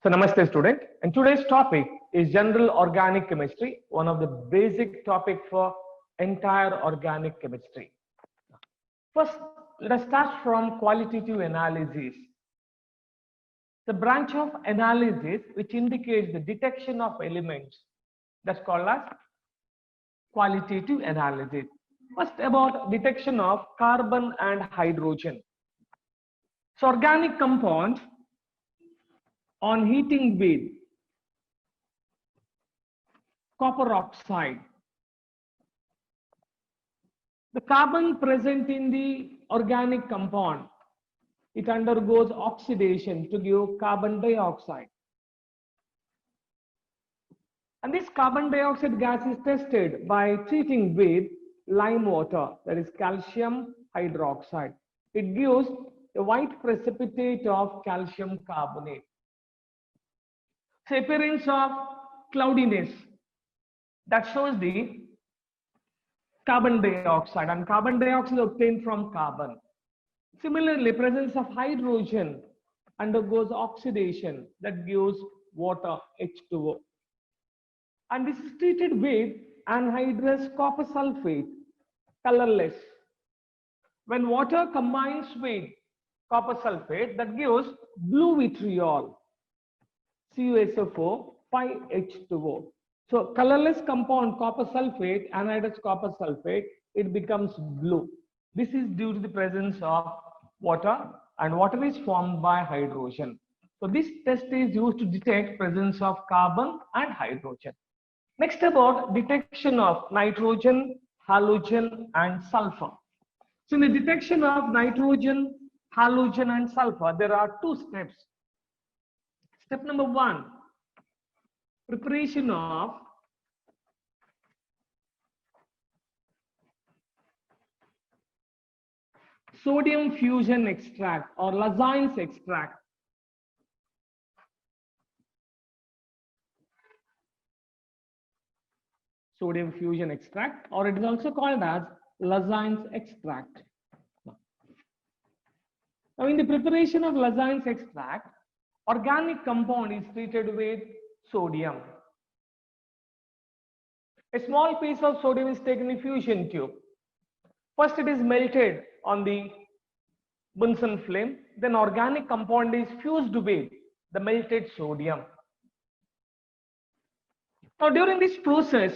So namaste student, and today's topic is general organic chemistry, one of the basic topic for entire organic chemistry. First, let us start from qualitative analysis. The branch of analysis which indicates the detection of elements, that's called as qualitative analysis. First, about detection of carbon and hydrogen. So organic compound on heating with copper oxide, the carbon present in the organic compound, it undergoes oxidation to give carbon dioxide. And this carbon dioxide gas is tested by treating with lime water, that is calcium hydroxide. It gives a white precipitate of calcium carbonate. So appearance of cloudiness, that shows the carbon dioxide, and carbon dioxide is obtained from carbon. Similarly, presence of hydrogen undergoes oxidation, that gives water H2O. And this is treated with anhydrous copper sulfate, colorless. When water combines with copper sulfate, that gives blue vitriol, CuSO4, 5H2O. So colorless compound copper sulfate, anhydrous copper sulfate, it becomes blue. This is due to the presence of water, and water is formed by hydrogen. So this test is used to detect presence of carbon and hydrogen. Next, about detection of nitrogen, halogen and sulfur. So in the detection of nitrogen, halogen and sulfur, there are two steps. Step number one, preparation of sodium fusion extract or Lassaine's extract. Sodium fusion extract, or it is also called as Lassaine's extract. Now, in the preparation of Lassaine's extract, organic compound is treated with sodium. A small piece of sodium is taken in a fusion tube. First, it is melted on the Bunsen flame. Then, organic compound is fused with the melted sodium. Now, during this process,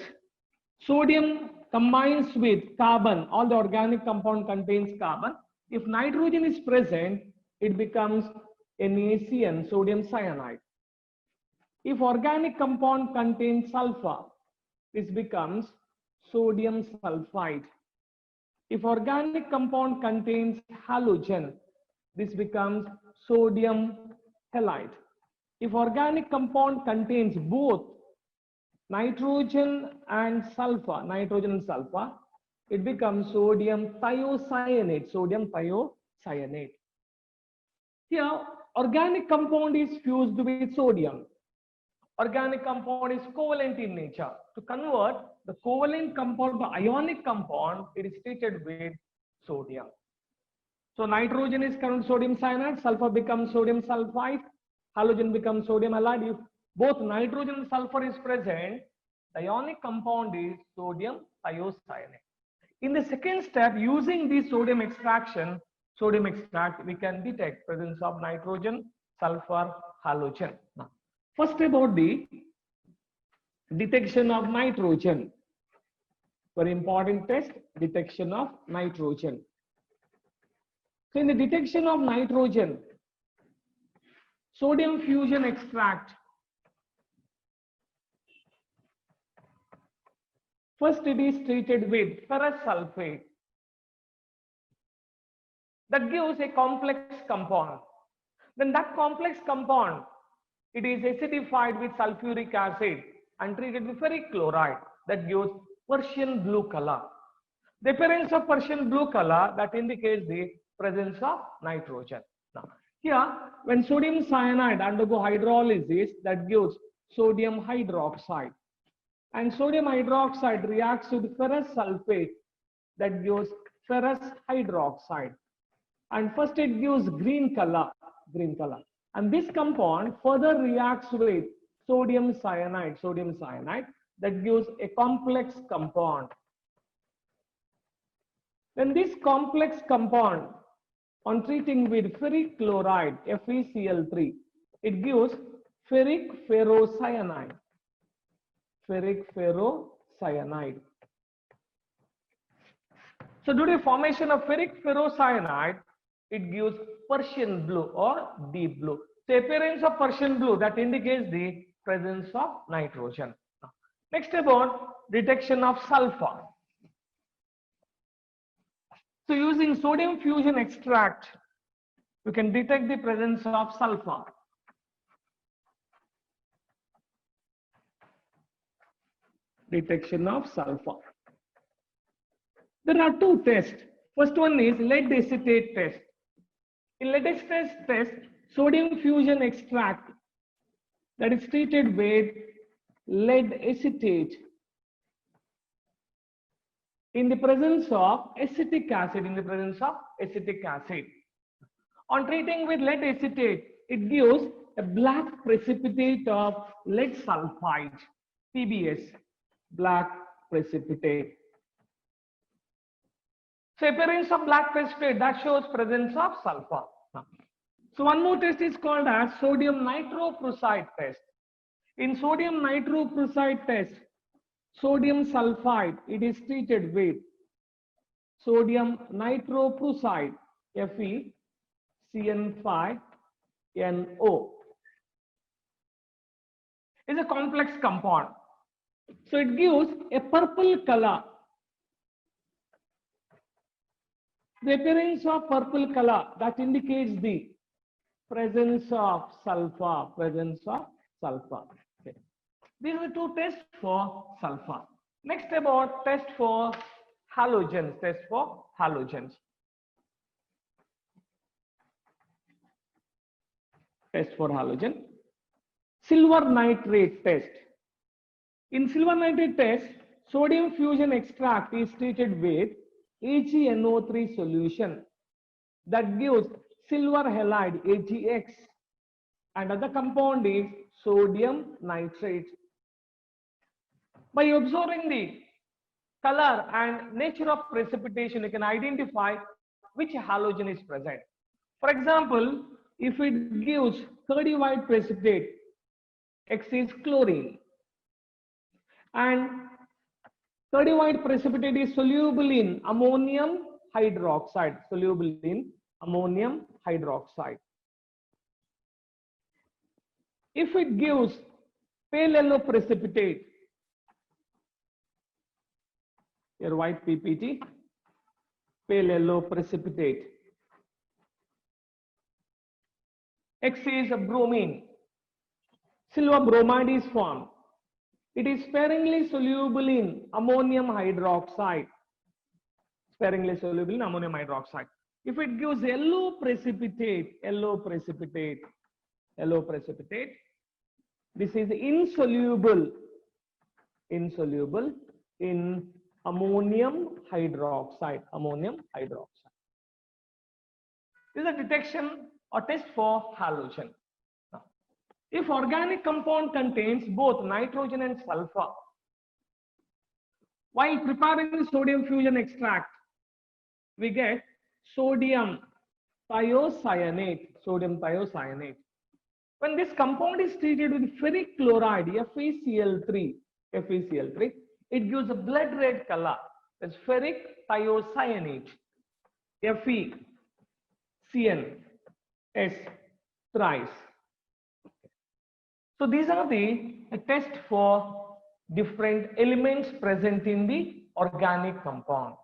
sodium combines with carbon. All the organic compound contains carbon. If nitrogen is present, it becomes NaCN, sodium cyanide. If organic compound contains sulfur, this becomes sodium sulfide. If organic compound contains halogen, this becomes sodium halide. If organic compound contains both nitrogen and sulfur, it becomes sodium thiocyanate, Here, organic compound is fused with sodium. Organic compound is covalent in nature. To convert the covalent compound to ionic compound, it is treated with sodium. So nitrogen is converted to sodium cyanide, sulfur becomes sodium sulfide, halogen becomes sodium halide. If both nitrogen and sulfur is present, the ionic compound is sodium thiocyanate. In the second step, using the sodium extract, we can detect presence of nitrogen, sulfur, halogen. Now, first, about the detection of nitrogen. Very important test, detection of nitrogen. So in the detection of nitrogen, sodium fusion extract. First, it is treated with ferrous sulfate. That gives a complex compound. Then that complex compound, it is acidified with sulfuric acid and treated with ferric chloride. That gives Persian blue color. The appearance of Persian blue color, that indicates the presence of nitrogen. Now, here, when sodium cyanide undergo hydrolysis, that gives sodium hydroxide. And sodium hydroxide reacts with ferrous sulfate, that gives ferrous hydroxide. And first it gives green color. And this compound further reacts with sodium cyanide, that gives a complex compound. Then this complex compound, on treating with ferric chloride, FeCl3, it gives ferric ferrocyanide. Ferric ferrocyanide. So due to formation of ferric ferrocyanide, it gives Persian blue or deep blue. The appearance of Persian blue, that indicates the presence of nitrogen. Next, about detection of sulfur. So using sodium fusion extract, you can detect the presence of sulfur. Detection of sulfur. There are two tests. First one is lead acetate test. In lead acetate test, sodium fusion extract, that is treated with lead acetate in the presence of acetic acid. On treating with lead acetate, it gives a black precipitate of lead sulfide, PBS, black precipitate. So appearance of black precipitate, that shows presence of sulfur. So one more test is called as sodium nitroprusside test. In sodium nitroprusside test, sodium sulfide, it is treated with sodium nitroprusside, FeCN5NO. Is a complex compound. So it gives a purple color. The appearance of purple color, that indicates the presence of sulfur. Okay. These are the two tests for sulfur. Next, about test for halogens. Test for halogen. Silver nitrate test. In silver nitrate test, sodium fusion extract is treated with AgNO3 solution, that gives silver halide AgX, and other compound is sodium nitrate. By observing the color and nature of precipitation, you can identify which halogen is present. For example, if it gives 30 white precipitate, X is chlorine, and 30 white precipitate is soluble in ammonium hydroxide, If it gives pale yellow precipitate, your white PPT, pale yellow precipitate, X is a bromine, silver bromide is formed. It is sparingly soluble in ammonium hydroxide. If it gives yellow precipitate, this is insoluble in ammonium hydroxide. This is a detection or test for halogen. If organic compound contains both nitrogen and sulfur, while preparing the sodium fusion extract, we get sodium thiocyanate. When this compound is treated with ferric chloride, FeCl3, it gives a blood red color. That's ferric thiocyanate, FeCN, thrice. So these are the tests for different elements present in the organic compound.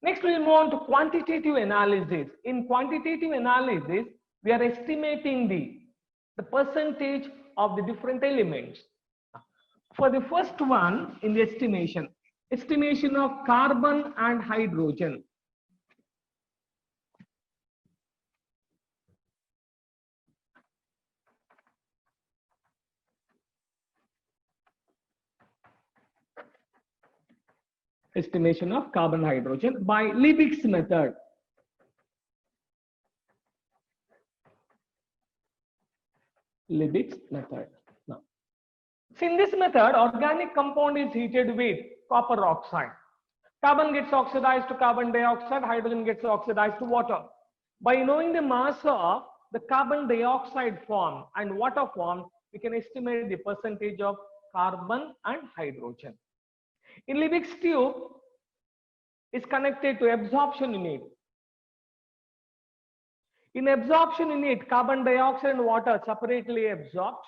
Next, we move on to quantitative analysis. In quantitative analysis, we are estimating the percentage of the different elements. For the first one, in the estimation of carbon and hydrogen. Estimation of carbon hydrogen by Liebig's method. Liebig's method. Now, so in this method, organic compound is heated with copper oxide. Carbon gets oxidized to carbon dioxide, hydrogen gets oxidized to water. By knowing the mass of the carbon dioxide form and water form, we can estimate the percentage of carbon and hydrogen. In Liebig's tube is connected to absorption unit. In absorption unit, carbon dioxide and water separately absorbed.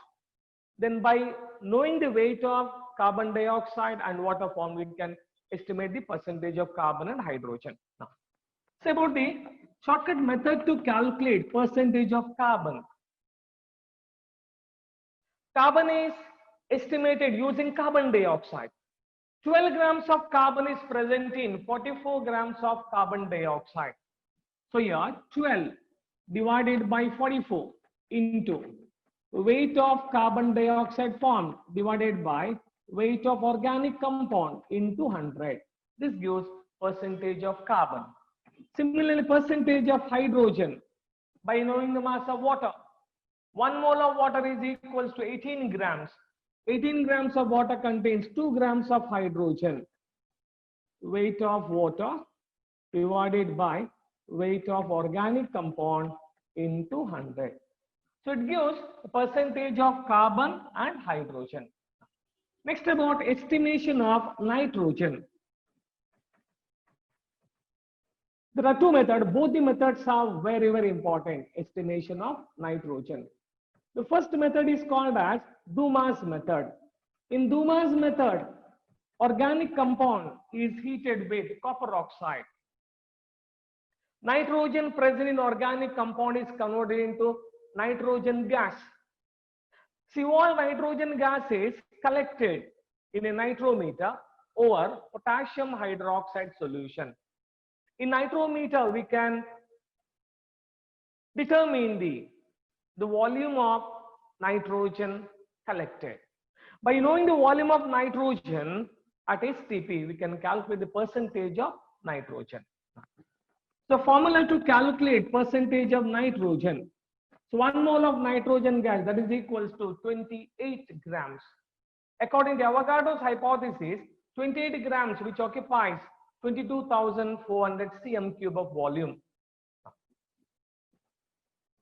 Then by knowing the weight of carbon dioxide and water form, we can estimate the percentage of carbon and hydrogen. Now, so about the shortcut method to calculate percentage of carbon. Carbon is estimated using carbon dioxide. 12 grams of carbon is present in 44 grams of carbon dioxide. So here 12 divided by 44 into weight of carbon dioxide formed divided by weight of organic compound into 100. This gives percentage of carbon. Similarly, percentage of hydrogen by knowing the mass of water. 1 mole of water is equals to 18 grams. 18 grams of water contains 2 grams of hydrogen. Weight of water divided by weight of organic compound into 100. So it gives a percentage of carbon and hydrogen. Next, about estimation of nitrogen. There are two methods. Both the methods are very, very important. Estimation of nitrogen. The first method is called as Dumas method. In Dumas method, organic compound is heated with copper oxide. Nitrogen present in organic compound is converted into nitrogen gas. See, all nitrogen gas is collected in a nitrometer over potassium hydroxide solution. In nitrometer, we can determine the volume of nitrogen collected. By knowing the volume of nitrogen at STP, we can calculate the percentage of nitrogen. So formula to calculate percentage of nitrogen. So 1 mole of nitrogen gas, that is equals to 28 grams. According to Avogadro's hypothesis, 28 grams, which occupies 22,400 cm cube of volume.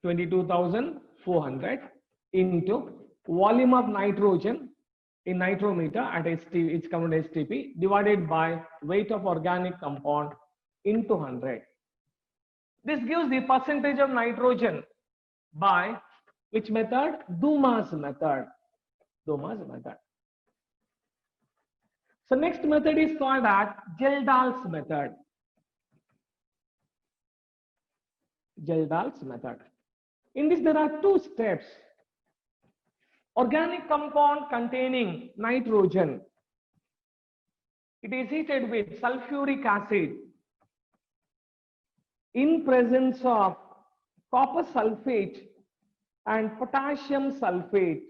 22,400 into volume of nitrogen in nitrometer at STP, it's coming to STP, divided by weight of organic compound into 100. This gives the percentage of nitrogen by which method? Dumas method. Dumas method. So next method is called as Geldahl's method. Geldahl's method. In this there are two steps. Organic compound containing nitrogen. It is heated with sulfuric acid in presence of copper sulfate and potassium sulfate.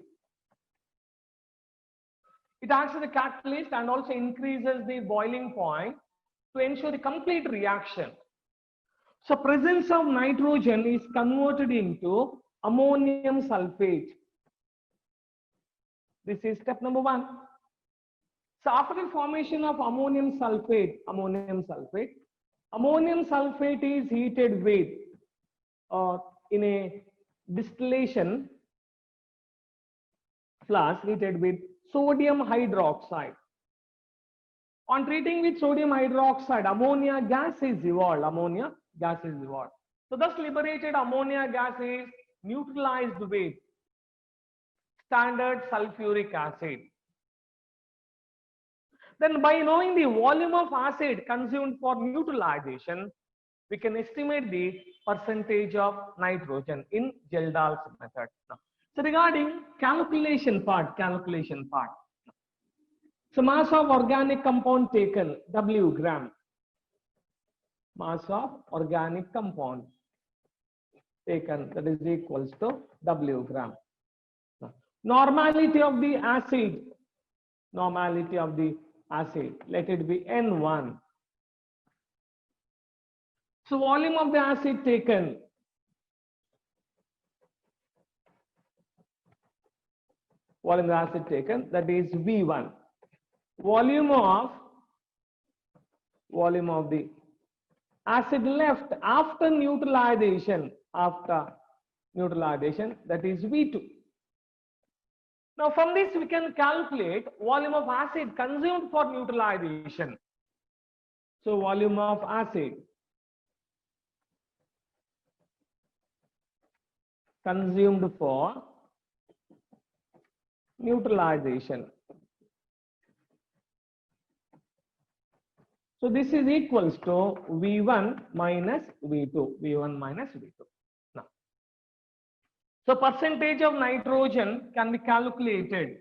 It acts as a catalyst and also increases the boiling point to ensure the complete reaction. So presence of nitrogen is converted into ammonium sulfate. This is step number 1. So after the formation of ammonium sulfate is heated with in a distillation flask heated with sodium hydroxide. On treating with sodium hydroxide, ammonia gas is evolved. So thus liberated ammonia gas is neutralized with standard sulfuric acid. Then by knowing the volume of acid consumed for neutralization, we can estimate the percentage of nitrogen in Geldahl's method. So regarding calculation part. So mass of organic compound taken, W gram. Mass of organic compound taken, that is equals to W gram. Normality of the acid, let it be N1. So volume of the acid taken, volume of acid taken, that is V1. Volume of the acid left after neutralization, that is V2. Now from this we can calculate volume of acid consumed for neutralization. So volume of acid consumed for neutralization. So this is equals to V1 minus V2. Now, so percentage of nitrogen can be calculated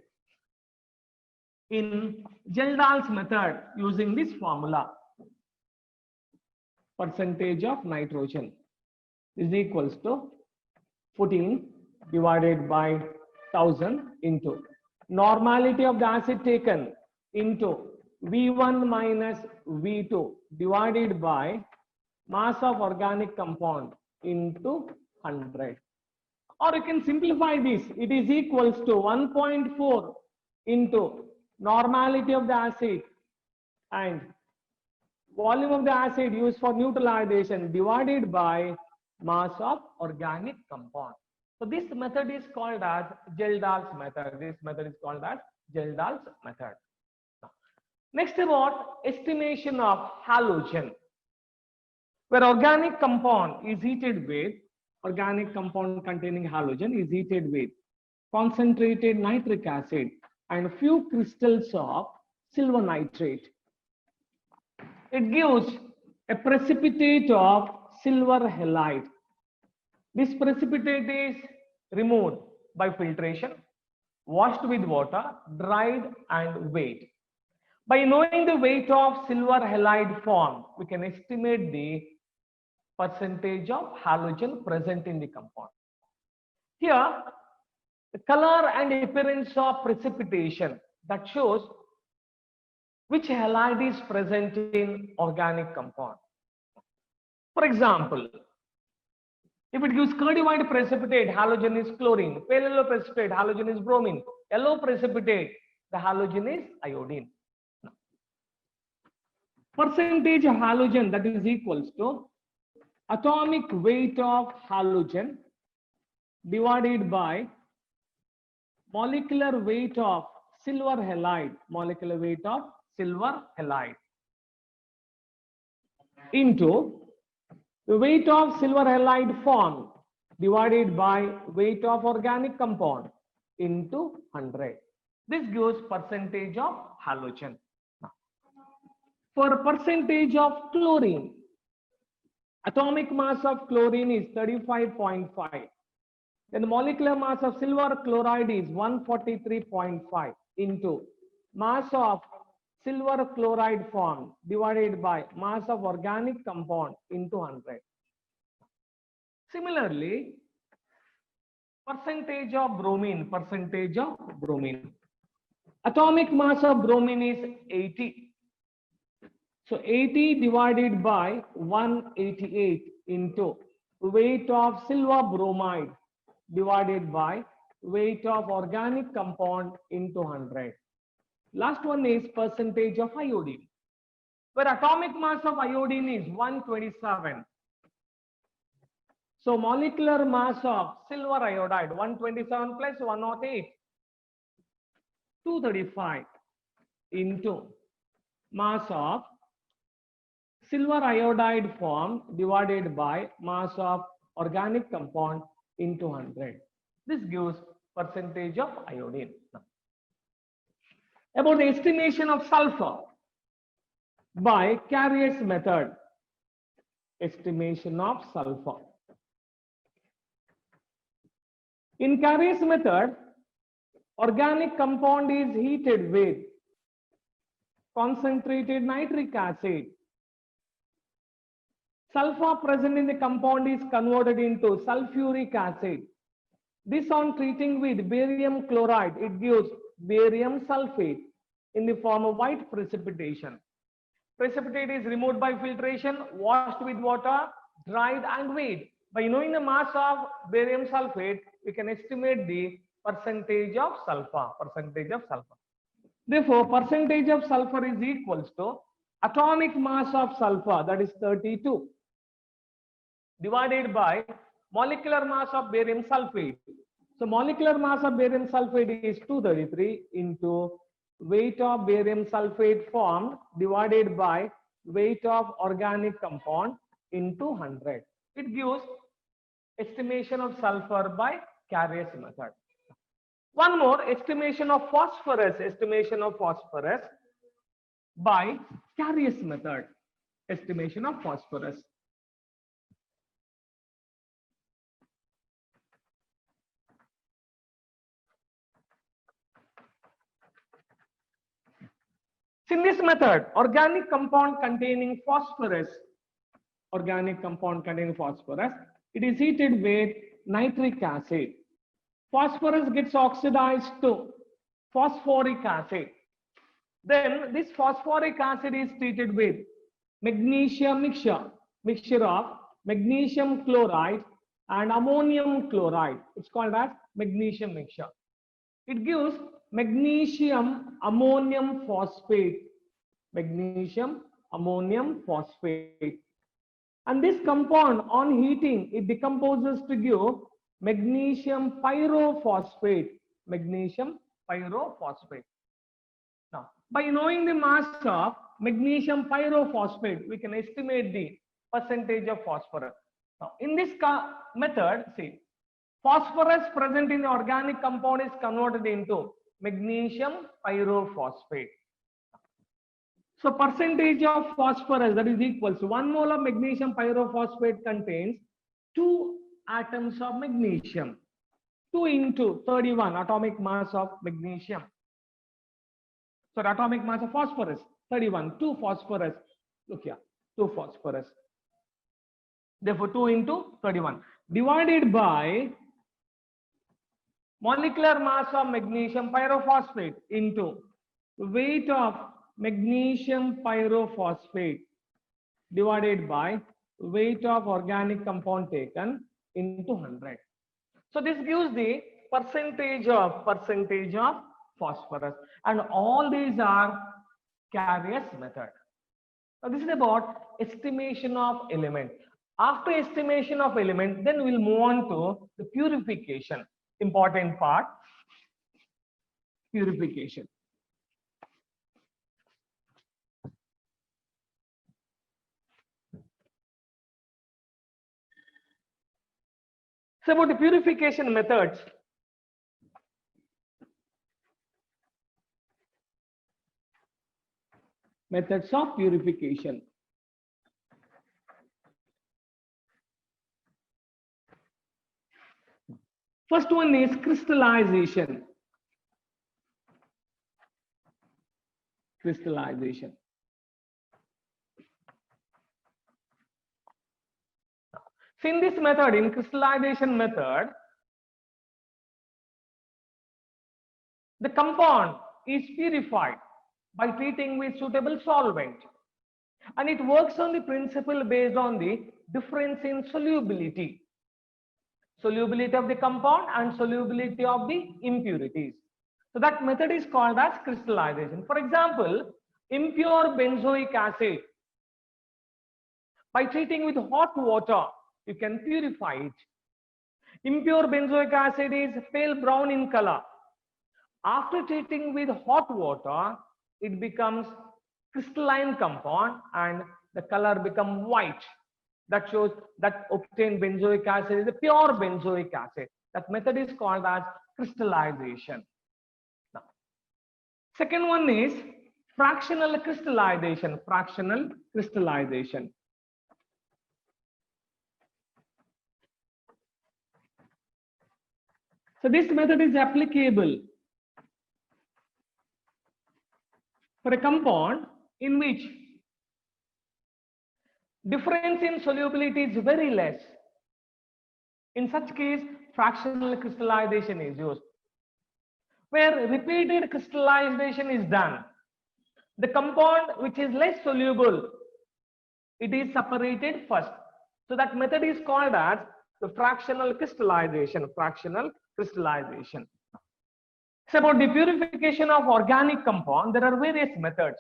in Geldahl's method using this formula. Percentage of nitrogen is equals to 14 divided by 1000 into normality of the acid taken into V1 minus V2 divided by mass of organic compound into 100. Or you can simplify this. It is equals to 1.4 into normality of the acid and volume of the acid used for neutralization divided by mass of organic compound. So this method is called as Geldahl's method. This method is called as Geldahl's method. Next, about estimation of halogen, where organic compound is heated with, organic compound containing halogen is heated with concentrated nitric acid and few crystals of silver nitrate. It gives a precipitate of silver halide. This precipitate is removed by filtration, washed with water, dried and weighed. By knowing the weight of silver halide formed, we can estimate the percentage of halogen present in the compound. Here, the color and appearance of precipitation that shows which halide is present in organic compound. For example, if it gives curdy white precipitate, halogen is chlorine. Pale yellow precipitate, halogen is bromine. Yellow precipitate, the halogen is iodine. Percentage of halogen, that is equals to atomic weight of halogen divided by molecular weight of silver halide, into the weight of silver halide formed divided by weight of organic compound into 100. This gives percentage of halogen. For percentage of chlorine, atomic mass of chlorine is 35.5. Then the molecular mass of silver chloride is 143.5 into mass of silver chloride formed divided by mass of organic compound into 100. Similarly, percentage of bromine. Atomic mass of bromine is 80. So 80 divided by 188 into weight of silver bromide divided by weight of organic compound into 100. Last one is percentage of iodine, where atomic mass of iodine is 127. So molecular mass of silver iodide 127 plus 108, 235 into mass of silver iodide formed divided by mass of organic compound into 100. This gives percentage of iodine. About the estimation of sulfur by Carrier's method. Estimation of sulfur. In Carrier's method, organic compound is heated with concentrated nitric acid. Sulfur present in the compound is converted into sulfuric acid. This on treating with barium chloride, it gives barium sulfate in the form of white precipitation. Precipitate is removed by filtration, washed with water, dried and weighed. By knowing the mass of barium sulfate, we can estimate the percentage of sulfur, percentage of sulfur. Therefore, percentage of sulfur is equals to atomic mass of sulfur, that is 32, divided by molecular mass of barium sulfate. So molecular mass of barium sulfate is 233 into weight of barium sulfate formed divided by weight of organic compound into 100. It gives estimation of sulfur by Carrier's method. One more, estimation of phosphorus by Carrier's method, estimation of phosphorus. In this method, organic compound containing phosphorus, it is heated with nitric acid. Phosphorus gets oxidized to phosphoric acid. Then this phosphoric acid is treated with magnesium mixture of magnesium chloride and ammonium chloride. It's called as magnesium mixture. It gives magnesium ammonium phosphate, and this compound on heating it decomposes to give magnesium pyrophosphate, Now, by knowing the mass of magnesium pyrophosphate, we can estimate the percentage of phosphorus. Now, in this method, see, phosphorus present in the organic compound is converted into magnesium pyrophosphate. So percentage of phosphorus, that is equals to 1 mole of magnesium pyrophosphate contains 2 atoms of magnesium. 2 into 31 atomic mass of magnesium. So the atomic mass of phosphorus 31, 2 phosphorus. Look here, 2 phosphorus. Therefore 2 into 31 divided by molecular mass of magnesium pyrophosphate into weight of magnesium pyrophosphate divided by weight of organic compound taken into 100. So this gives the percentage of phosphorus, and all these are Carrier's method. Now this is about estimation of element. After estimation of element, then we'll move on to the purification. Important part, purification. So about the purification methods. Methods of purification. First one is crystallization. Crystallization. So in this method, in crystallization method, the compound is purified by treating with suitable solvent, and it works on the principle based on the difference in solubility of the compound and solubility of the impurities. So that method is called as crystallization. For example, impure benzoic acid, by treating with hot water, you can purify it. Impure benzoic acid is pale brown in color. After treating with hot water, it becomes crystalline compound and the color becomes white. That shows that obtained benzoic acid is a pure benzoic acid. That method is called as crystallization. Now, second one is fractional crystallization. Fractional crystallization. So this method is applicable for a compound in which difference in solubility is very less. In such case, fractional crystallization is used. Where repeated crystallization is done, the compound which is less soluble, it is separated first. So that method is called as the fractional crystallization. Fractional crystallization. So about the purification of organic compound, there are various methods.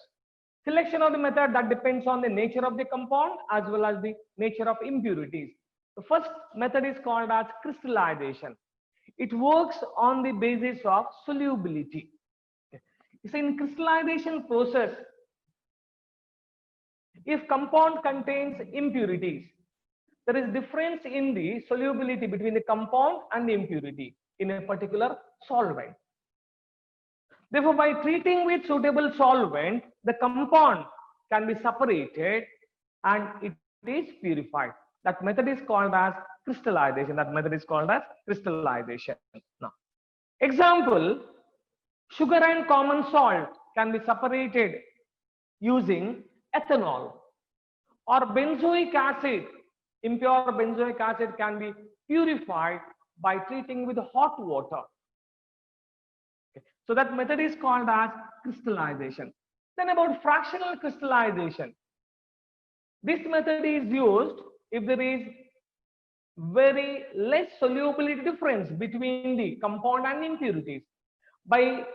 Selection of the method that depends on the nature of the compound as well as the nature of impurities. The first method is called as crystallization. It works on the basis of solubility. So in crystallization process, if compound contains impurities, there is difference in the solubility between the compound and the impurity in a particular solvent. Therefore, by treating with suitable solvent, the compound can be separated and it is purified. That method is called as crystallization. Now, example, sugar and common salt can be separated using ethanol, or benzoic acid. Impure benzoic acid can be purified by treating with hot water. So that method is called as crystallization. Then about fractional crystallization. This method is used if there is very less solubility difference between the compound and impurities. By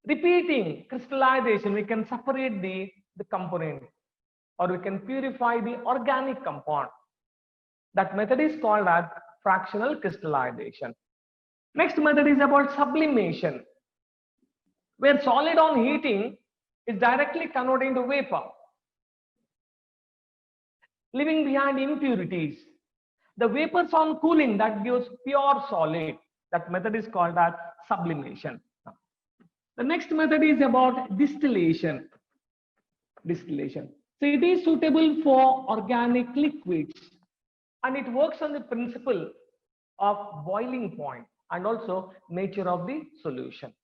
repeating crystallization, we can separate the component, or we can purify the organic compound. That method is called as fractional crystallization. Next method is about sublimation, where solid on heating is directly converted into vapor, leaving behind impurities. The vapors on cooling that gives pure solid. That method is called as sublimation. The next method is about distillation. So it is suitable for organic liquids, and it works on the principle of boiling point and also nature of the solution.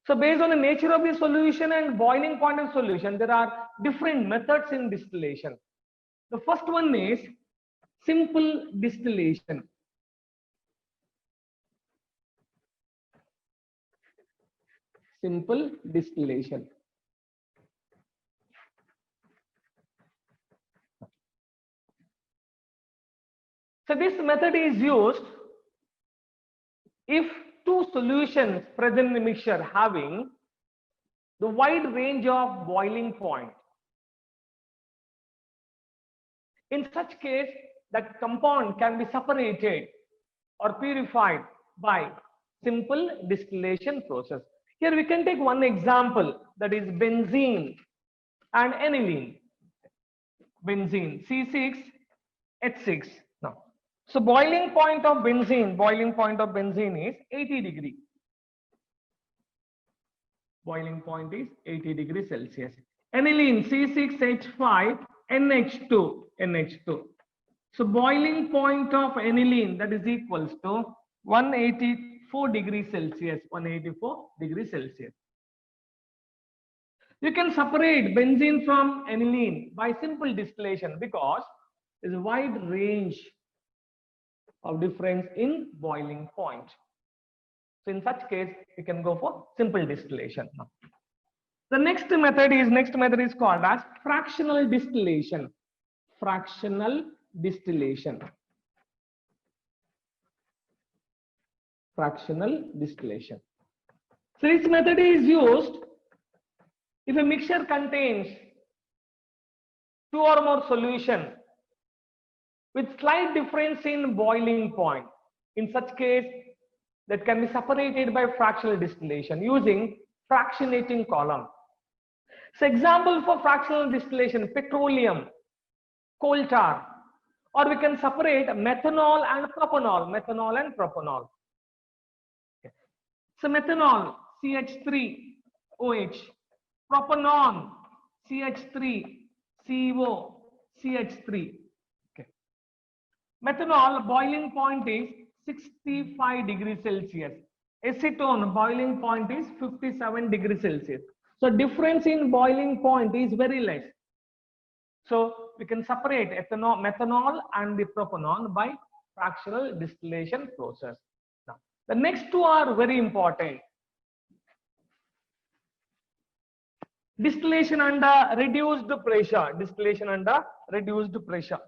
So based on the nature of the solution and boiling point of solution, there are different methods in distillation. The first one is simple distillation. Simple distillation. So this method is used if two solutions present in the mixture having the wide range of boiling point. In such case, that compound can be separated or purified by simple distillation process. Here we can take one example, that is benzene and aniline. Benzene C6H6. Now, so boiling point of benzene is 80 degree. Boiling point is 80 degrees Celsius. Aniline C6H5NH2. So boiling point of aniline, that is equals to 184 degrees Celsius. 184 degrees Celsius. You can separate benzene from aniline by simple distillation because there is a wide range of difference in boiling point. So in such case, you can go for simple distillation. The next method is called as fractional distillation. Fractional distillation. Fractional distillation. So this method is used if a mixture contains two or more solution with slight difference in boiling point. In such case, that can be separated by fractional distillation using fractionating column. So example for fractional distillation, petroleum, coal tar, or we can separate methanol and propanol. Okay. So methanol CH3OH, propanol CH3CO CH3. Okay. Methanol boiling point is 65 degrees Celsius. Acetone boiling point is 57 degrees Celsius. So difference in boiling point is very less. So we can separate methanol and the propanol by fractional distillation process. Now, the next two are very important. Distillation under reduced pressure. Distillation under reduced pressure.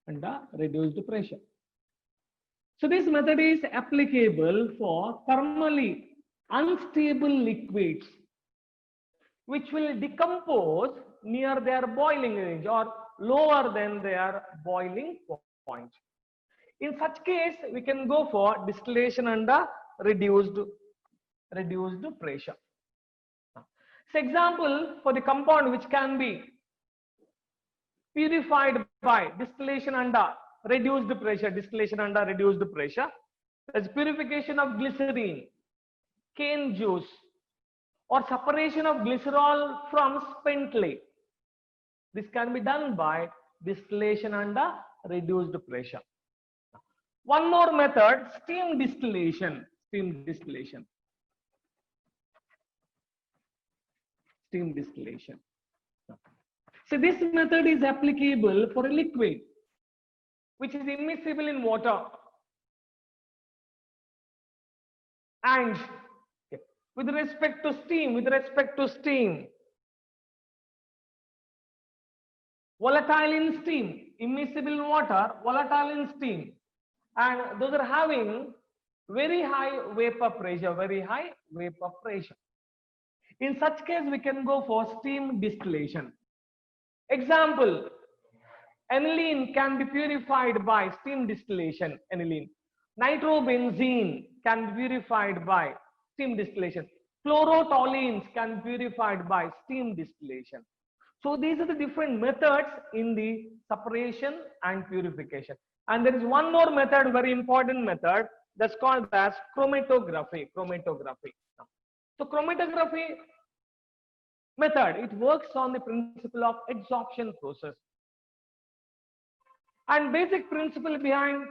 under reduced pressure. So this method is applicable for thermally unstable liquids which will decompose near their boiling range or lower than their boiling point. In such case, we can go for distillation under reduced pressure. So example for the compound which can be purified by distillation under reduced pressure, that's purification of glycerine, cane juice, or separation of glycerol from spent ley. This can be done by distillation under reduced pressure. One more method, steam distillation. So this method is applicable for a liquid which is immiscible in water and with respect to steam, volatile in steam, immiscible in water, volatile in steam, and those are having very high vapor pressure, In such case, we can go for steam distillation. Example, aniline can be purified by steam distillation, Nitrobenzene can be purified by steam distillation. Chlorotoluenes can be purified by steam distillation. So these are the different methods in the separation and purification. And there is one more method, very important method, that's called as chromatography. So chromatography method, it works on the principle of adsorption process. And basic principle behind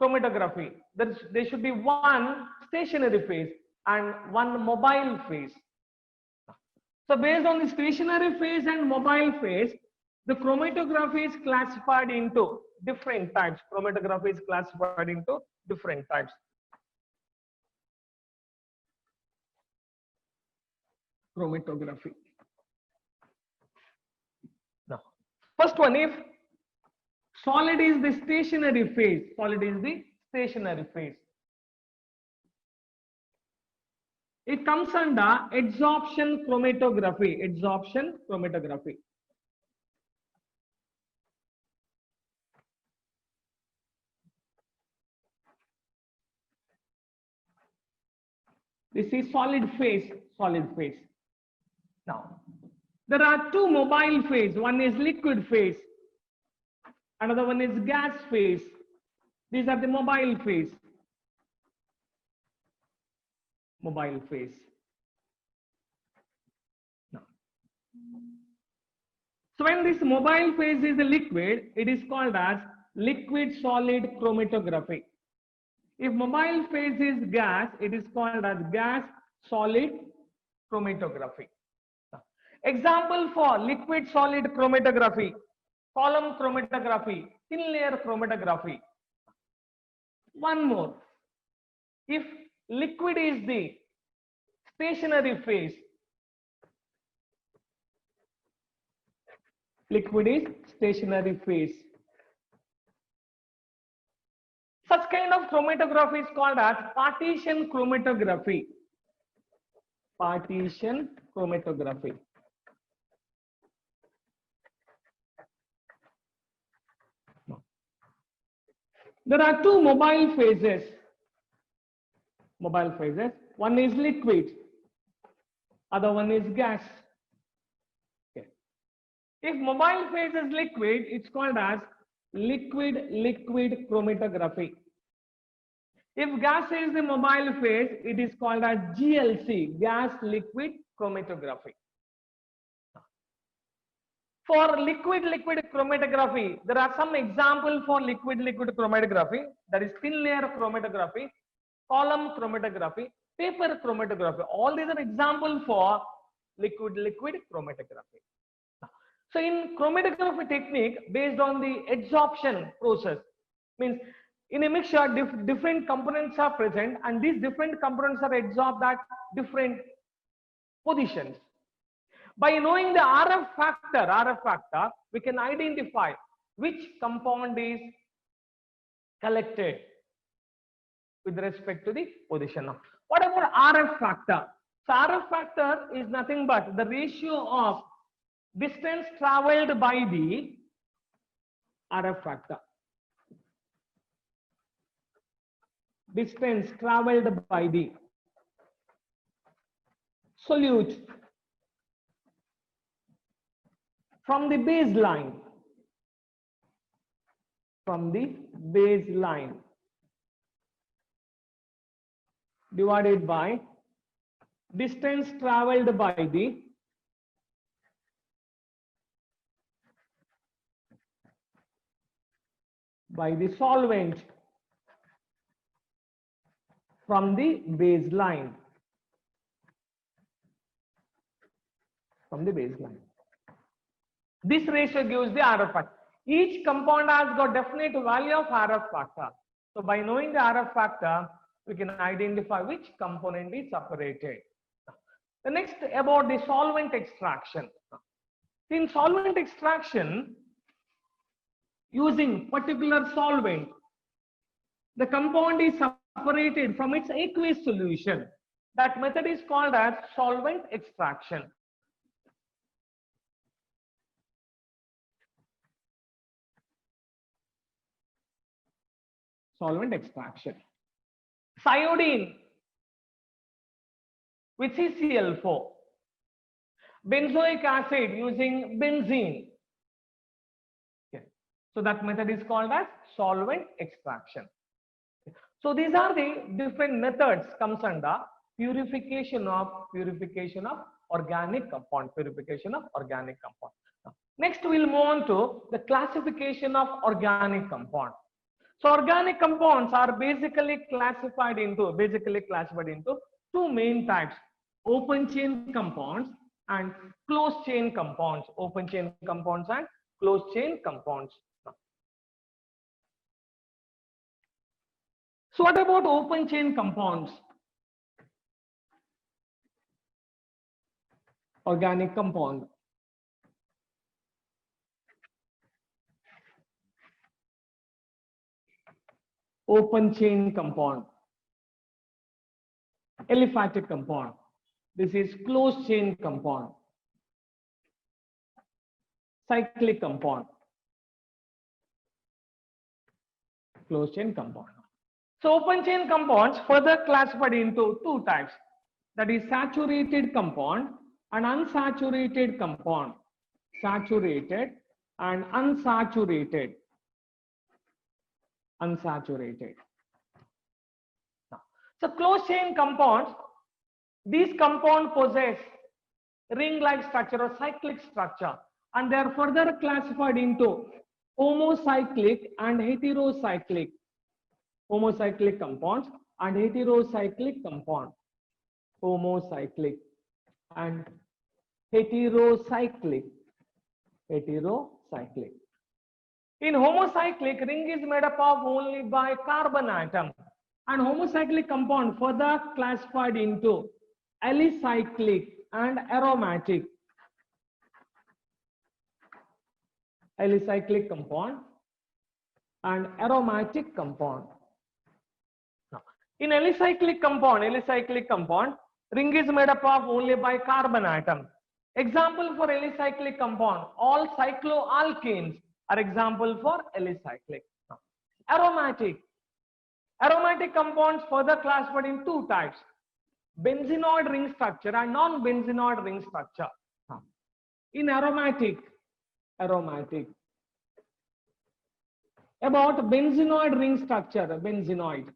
chromatography, there should be one stationary phase and one mobile phase. So based on the stationary phase and mobile phase, the chromatography is classified into different types. Chromatography. Now, first one, if solid is the stationary phase, it comes under adsorption chromatography. This is solid phase. Now, there are two mobile phase. One is liquid phase. Another one is gas phase. These are the mobile phase. Now, so when this mobile phase is a liquid, it is called as liquid solid chromatography. If mobile phase is gas, it is called as gas solid chromatography. Example for liquid solid chromatography, column chromatography, thin layer chromatography. One more, if liquid is the stationary phase, such kind of chromatography is called as partition chromatography. There are two mobile phases. One is liquid, other one is gas. Okay. If mobile phase is liquid, it's called as liquid chromatography. If gas is the mobile phase, it is called as GLC, gas liquid chromatography. For liquid chromatography, there are some examples for liquid chromatography. That is thin layer chromatography, column chromatography, paper chromatography. All these are examples for liquid chromatography. So in chromatography technique, based on the adsorption process, means in a mixture, different components are present, and these different components are adsorbed at different positions. By knowing the RF factor, we can identify which compound is collected with respect to the position of. What about RF factor? So RF factor is nothing but the ratio of distance traveled by the RF factor. Distance traveled by the solute from the baseline, divided by distance traveled by the solvent from the baseline. This ratio gives the RF factor. Each compound has got definite value of RF factor. So by knowing the RF factor, we can identify which component is separated. The next about the solvent extraction. In solvent extraction, using particular solvent, the compound is separated from its aqueous solution. That method is called as solvent extraction. Solvent extraction. Iodine with CCl4. Benzoic acid using benzene. Okay. So that method is called as solvent extraction. So these are the different methods comes under purification of organic compound. Next we'll move on to the classification of organic compound. So organic compounds are basically classified into two main types: open chain compounds and closed chain compounds. Open chain compounds and closed chain compounds. So what about open chain compounds? Organic compound. Open chain compound. Aliphatic compound. This is closed chain compound. Cyclic compound. Closed chain compound. So open chain compounds further classified into two types, that is saturated compound and unsaturated compound. Saturated and unsaturated. So closed chain compounds, these compounds possess ring-like structure or cyclic structure, and they are further classified into homocyclic and heterocyclic. Homocyclic compounds and heterocyclic compound. Homocyclic and heterocyclic. In homocyclic, ring is made up of only by carbon atom, and homocyclic compound further classified into alicyclic and aromatic. Alicyclic compound and aromatic compound. In alicyclic compound, ring is made up of only by carbon atom. Example for alicyclic compound, all cycloalkanes are example for alicyclic. Aromatic compounds further classified in two types: benzenoid ring structure and non-benzenoid ring structure. In aromatic, about benzenoid ring structure, benzenoid.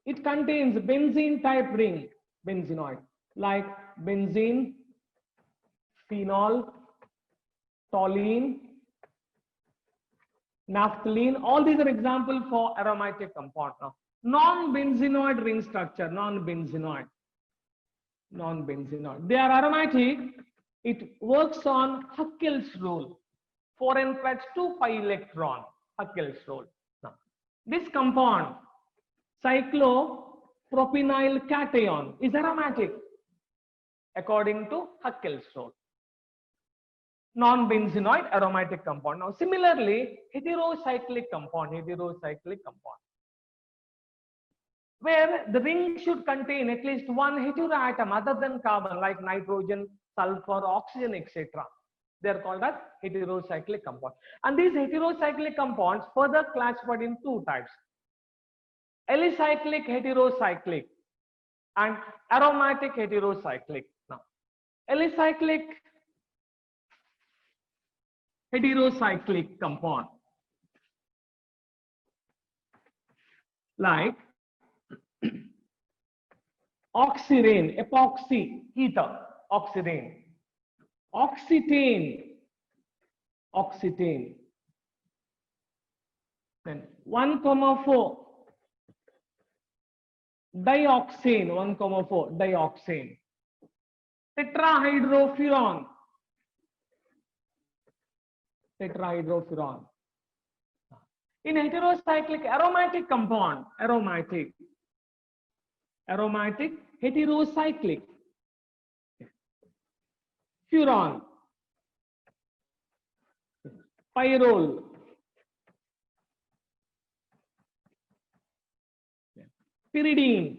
It contains benzene type ring, benzenoid, like benzene, phenol, toluene, naphthalene. All these are example for aromatic compound. Non-benzenoid ring structure, non-benzenoid. They are aromatic. It works on Huckel's rule, 4n plus 2 pi electron, Huckel's rule. This compound, cyclopropynyl cation, is aromatic according to Huckel's rule. non-benzenoid aromatic compound. Now, similarly, heterocyclic compound, where the ring should contain at least one heteroatom other than carbon, like nitrogen, sulfur, oxygen, etc. They are called as heterocyclic compound. And these heterocyclic compounds further classified in two types: alicyclic heterocyclic and aromatic heterocyclic. Now, alicyclic heterocyclic compound, like oxirane, epoxy, ether, oxirane, oxetane, then 1,4 dioxane, 1,4 dioxane, tetrahydrofuran, in heterocyclic aromatic compound, aromatic heterocyclic, furan, pyrrole, pyridine.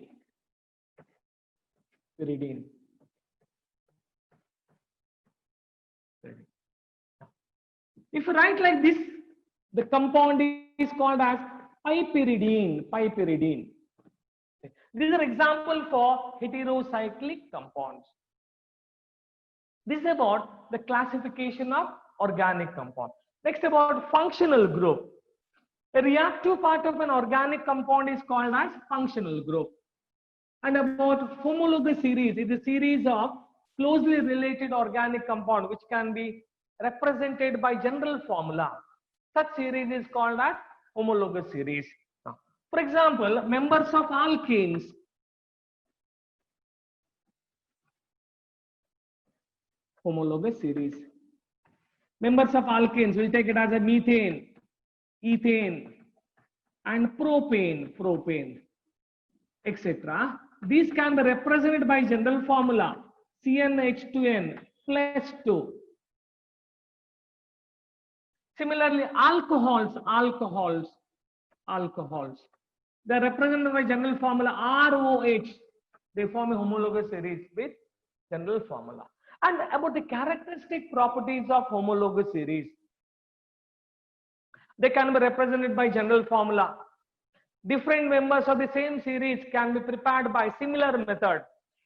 If you write like this, the compound is called as piperidine. These are example for heterocyclic compounds. This is about the classification of organic compound. Next, about functional group. A reactive part of an organic compound is called as functional group. And about homologous series, it is a series of closely related organic compound which can be represented by general formula. Such series is called as homologous series. For example, members of alkanes, homologous series. Members of alkanes, we'll take it as a methane, ethane, and propane, etc. These can be represented by general formula CnH2n plus 2. Similarly, alcohols, they are represented by general formula ROH. They form a homologous series with general formula. And about the characteristic properties of homologous series, they can be represented by general formula. Different members of the same series can be prepared by similar method,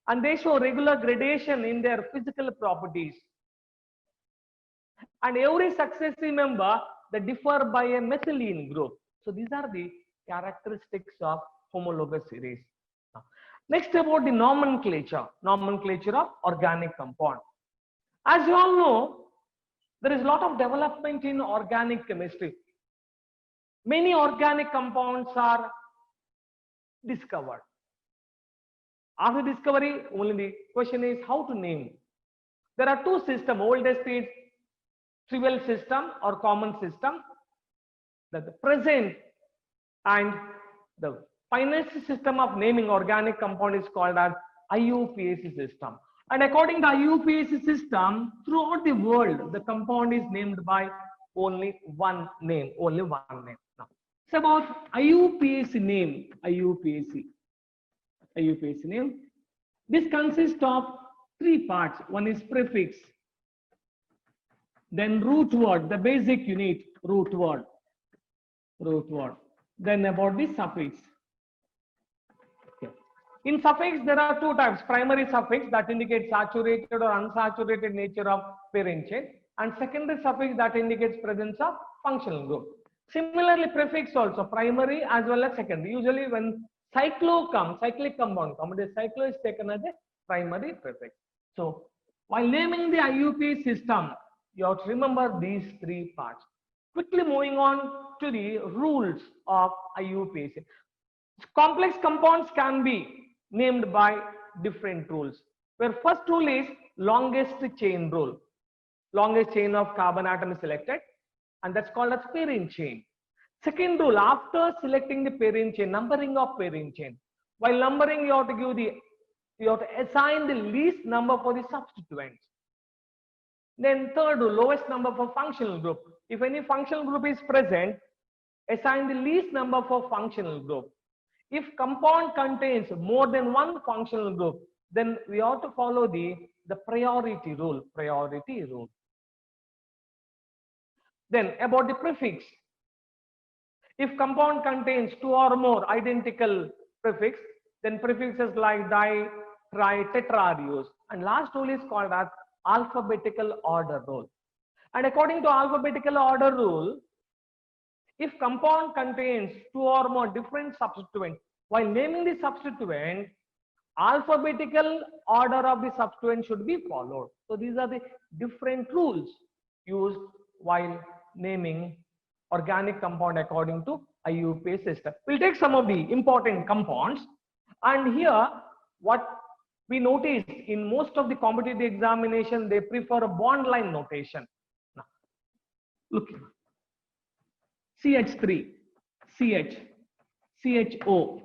and they show regular gradation in their physical properties. And every successive member, they differ by a methylene group. So these are the characteristics of homologous series. Next, about the nomenclature of organic compound. As you all know, there is a lot of development in organic chemistry. Many organic compounds are discovered. After discovery, only the question is how to name. There are two systems. Oldest is trivial system or common system. The present and the finest system of naming organic compound is called as IUPAC system. And according to IUPAC system, throughout the world, the compound is named by only one name. Now, it's about IUPAC name. IUPAC name. This consists of three parts. One is prefix, then root word, the basic unit, root word. Then about the suffix. Okay. In suffix, there are two types: primary suffix that indicates saturated or unsaturated nature of parent chain, and secondary suffix that indicates presence of functional group. Similarly, prefix also primary as well as secondary. Usually, when cyclic compound comes, the cyclo is taken as a primary prefix. So, while naming the IUPAC system, you have to remember these three parts. Quickly moving on to the rules of IUPAC. Complex compounds can be named by different rules. Where first rule is longest chain rule. Longest chain of carbon atom is selected, and that's called as parent chain. Second rule, after selecting the parent chain, numbering of parent chain. While numbering, you have to assign the least number for the substituents. Then third rule, lowest number for functional group. If any functional group is present, assign the least number for functional group. If compound contains more than one functional group, then we ought to follow the priority rule. Priority rule. Then about the prefix. If compound contains two or more identical prefix, then prefixes like di, tri, tetra are used. And last rule is called as alphabetical order rule. And according to alphabetical order rule, if compound contains two or more different substituents, while naming the substituent, alphabetical order of the substituent should be followed. So these are the different rules used while naming organic compound according to IUPAC system. We'll take some of the important compounds, and here what we noticed in most of the competitive examination, they prefer a bond line notation. Now, look here. CH3, CH, CHO,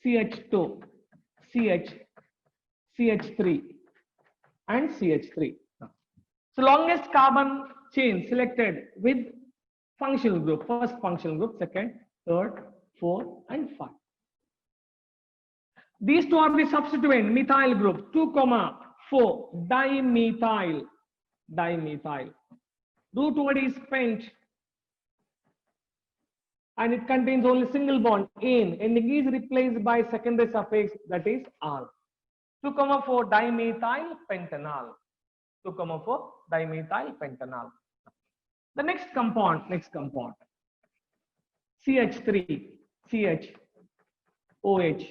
CH2, CH, CH3, and CH3. So longest carbon chain selected with functional group, first functional group, second, third, fourth, and 5. These two are the substituent methyl group, 2, 4, dimethyl, dimethyl. Root word is pent, and it contains only single bond, ane, and is replaced by secondary suffix, that is al. 2, 4, dimethyl pentanal. 2, 4, dimethyl pentanal. The next compound, CH3, CH, OH,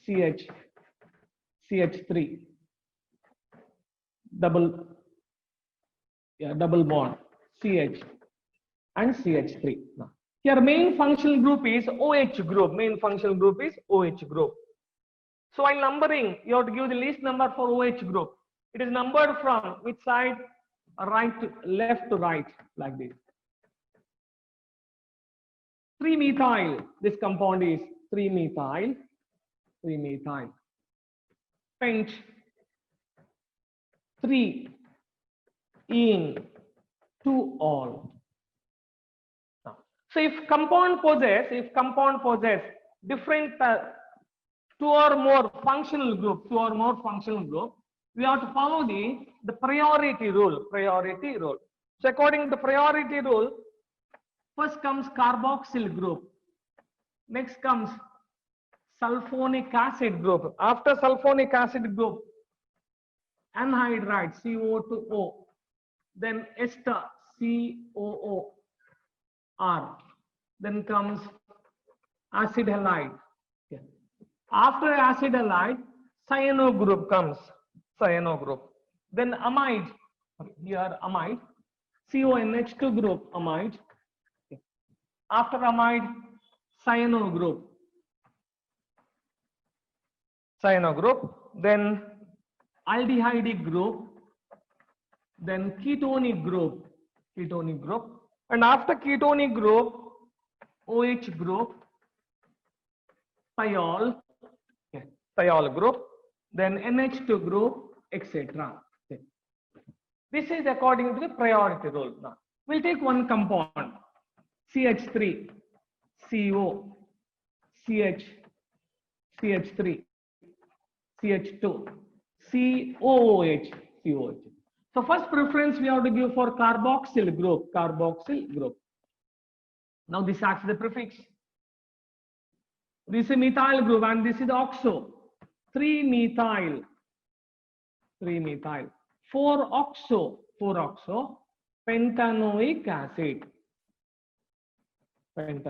CH, CH3, double bond, CH and CH3. Now, here main functional group is OH group. Main functional group is OH group. So while numbering, you have to give the least number for OH group. It is numbered from which side? Right to left to right, like this. 3-methyl. This compound is 3-methyl. 3-methyl. Pent. 3 in 2 all. Now, so if compound possess different 2 or more functional group, we have to follow the priority rule. So according to the priority rule, first comes carboxyl group, next comes sulfonic acid group. After sulfonic acid group, anhydride, CO2O, then ester, COOR, then comes acid halide. After acid halide, cyano group comes. Then amide, here amide, CONH2 group, amide. After amide, cyano group, then aldehyde group, then ketonic group, and after ketonic group, OH group, thiol group, then NH2 group, etc. This is according to the priority rule. Now, we'll take one compound, CH3, CO, CH, CH3, CH2, COOH, COH. So first preference we have to give for carboxyl group, Now this acts the prefix. This is methyl group and this is oxo. 3-methyl, 4-oxo, pentanoic acid. Right.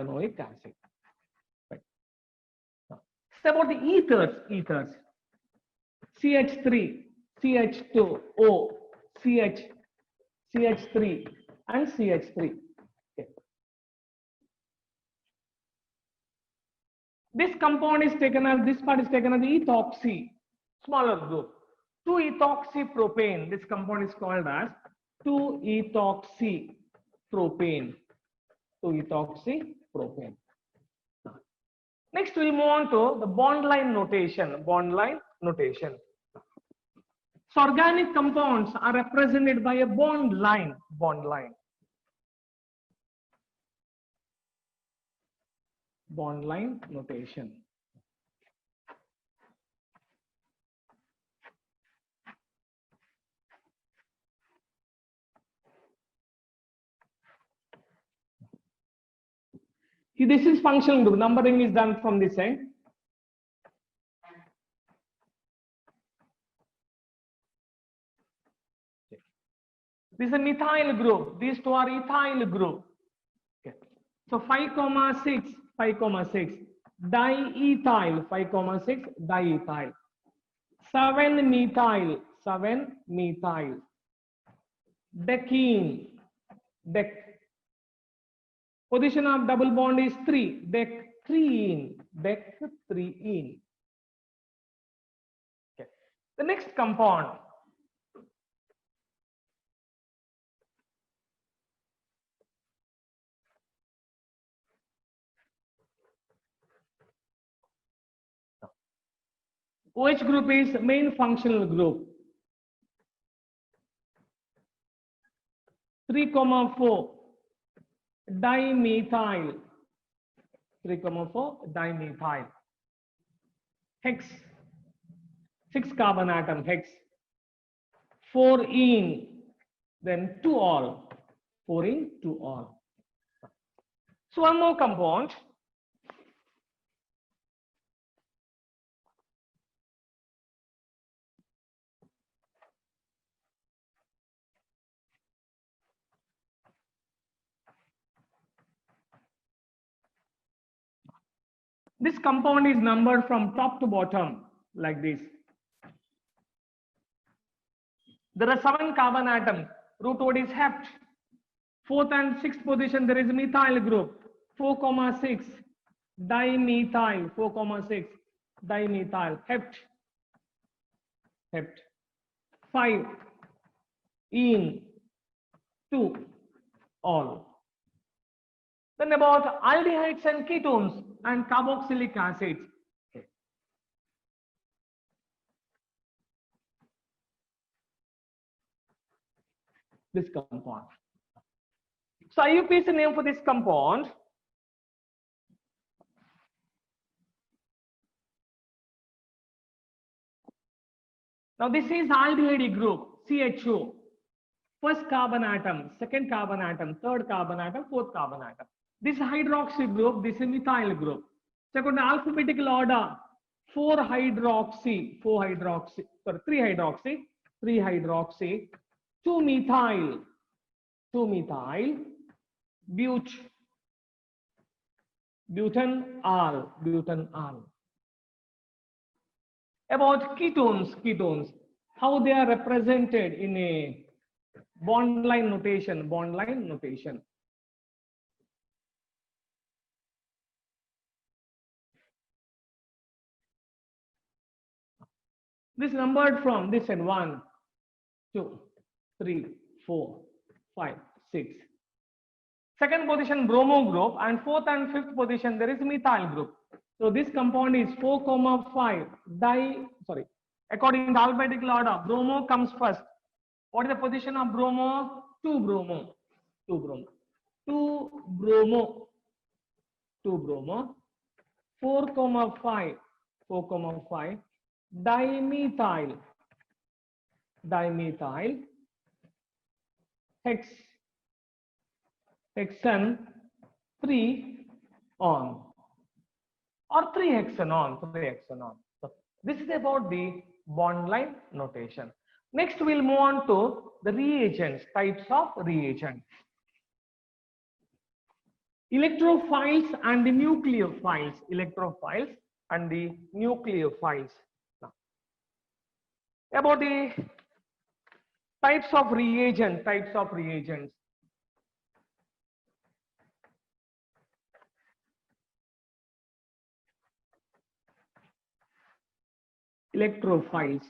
Now, it's about the ethers. CH3, CH2O, CH, CH3, and CH3. Okay. This compound is taken as, this part is taken as ethoxy, smaller group. 2-ethoxypropane. This compound is called as 2-ethoxypropane. Next, we'll move on to the bond line notation. So organic compounds are represented by a bond line. Bond line notation. This is functional group. Numbering is done from this end. This is a methyl group. These two are ethyl group. Okay. So 5,6, 5,6. Diethyl, 5,6, diethyl. 7-methyl, 7-methyl. Decene, dec. Position of double bond is 3, decthrine, decthrine. Okay. The next compound. OH group is main functional group. 3,4 dimethyl. 3,4 dimethyl. Hex. 6 carbon atom hex. 4-ene. Then 2-ol. 4-ene, 2-ol. So one more compound. This compound is numbered from top to bottom like this. There are 7 carbon atoms. Root word is hept. 4th and 6th position there is methyl group. 4,6 dimethyl. 4,6 dimethyl. Hept. 5-ene. 2-ol. Then about aldehydes and ketones and carboxylic acids. Okay. This compound. So IUPAC name for this compound. Now this is aldehyde group, CHO. First carbon atom, second carbon atom, third carbon atom, fourth carbon atom. This hydroxy group, this is methyl group. Check on the alphabetical order. 3 hydroxy, 2-methyl, butanol. About ketones, how they are represented in a bond line notation. This numbered from this and 1, 2, 3, 4, 5, 6. Second position bromo group, and 4th and 5th position there is methyl group. So this compound is 4,5 according to the alphabetical order. Bromo comes first. What is the position of bromo? 2 bromo. 4,5 dimethyl, hexane 3-on or 3-hexanon. So this is about the bond line notation. Next we'll move on to the reagents, types of reagents. Electrophiles and the nucleophiles. Now, about the types of reagents. Electrophiles.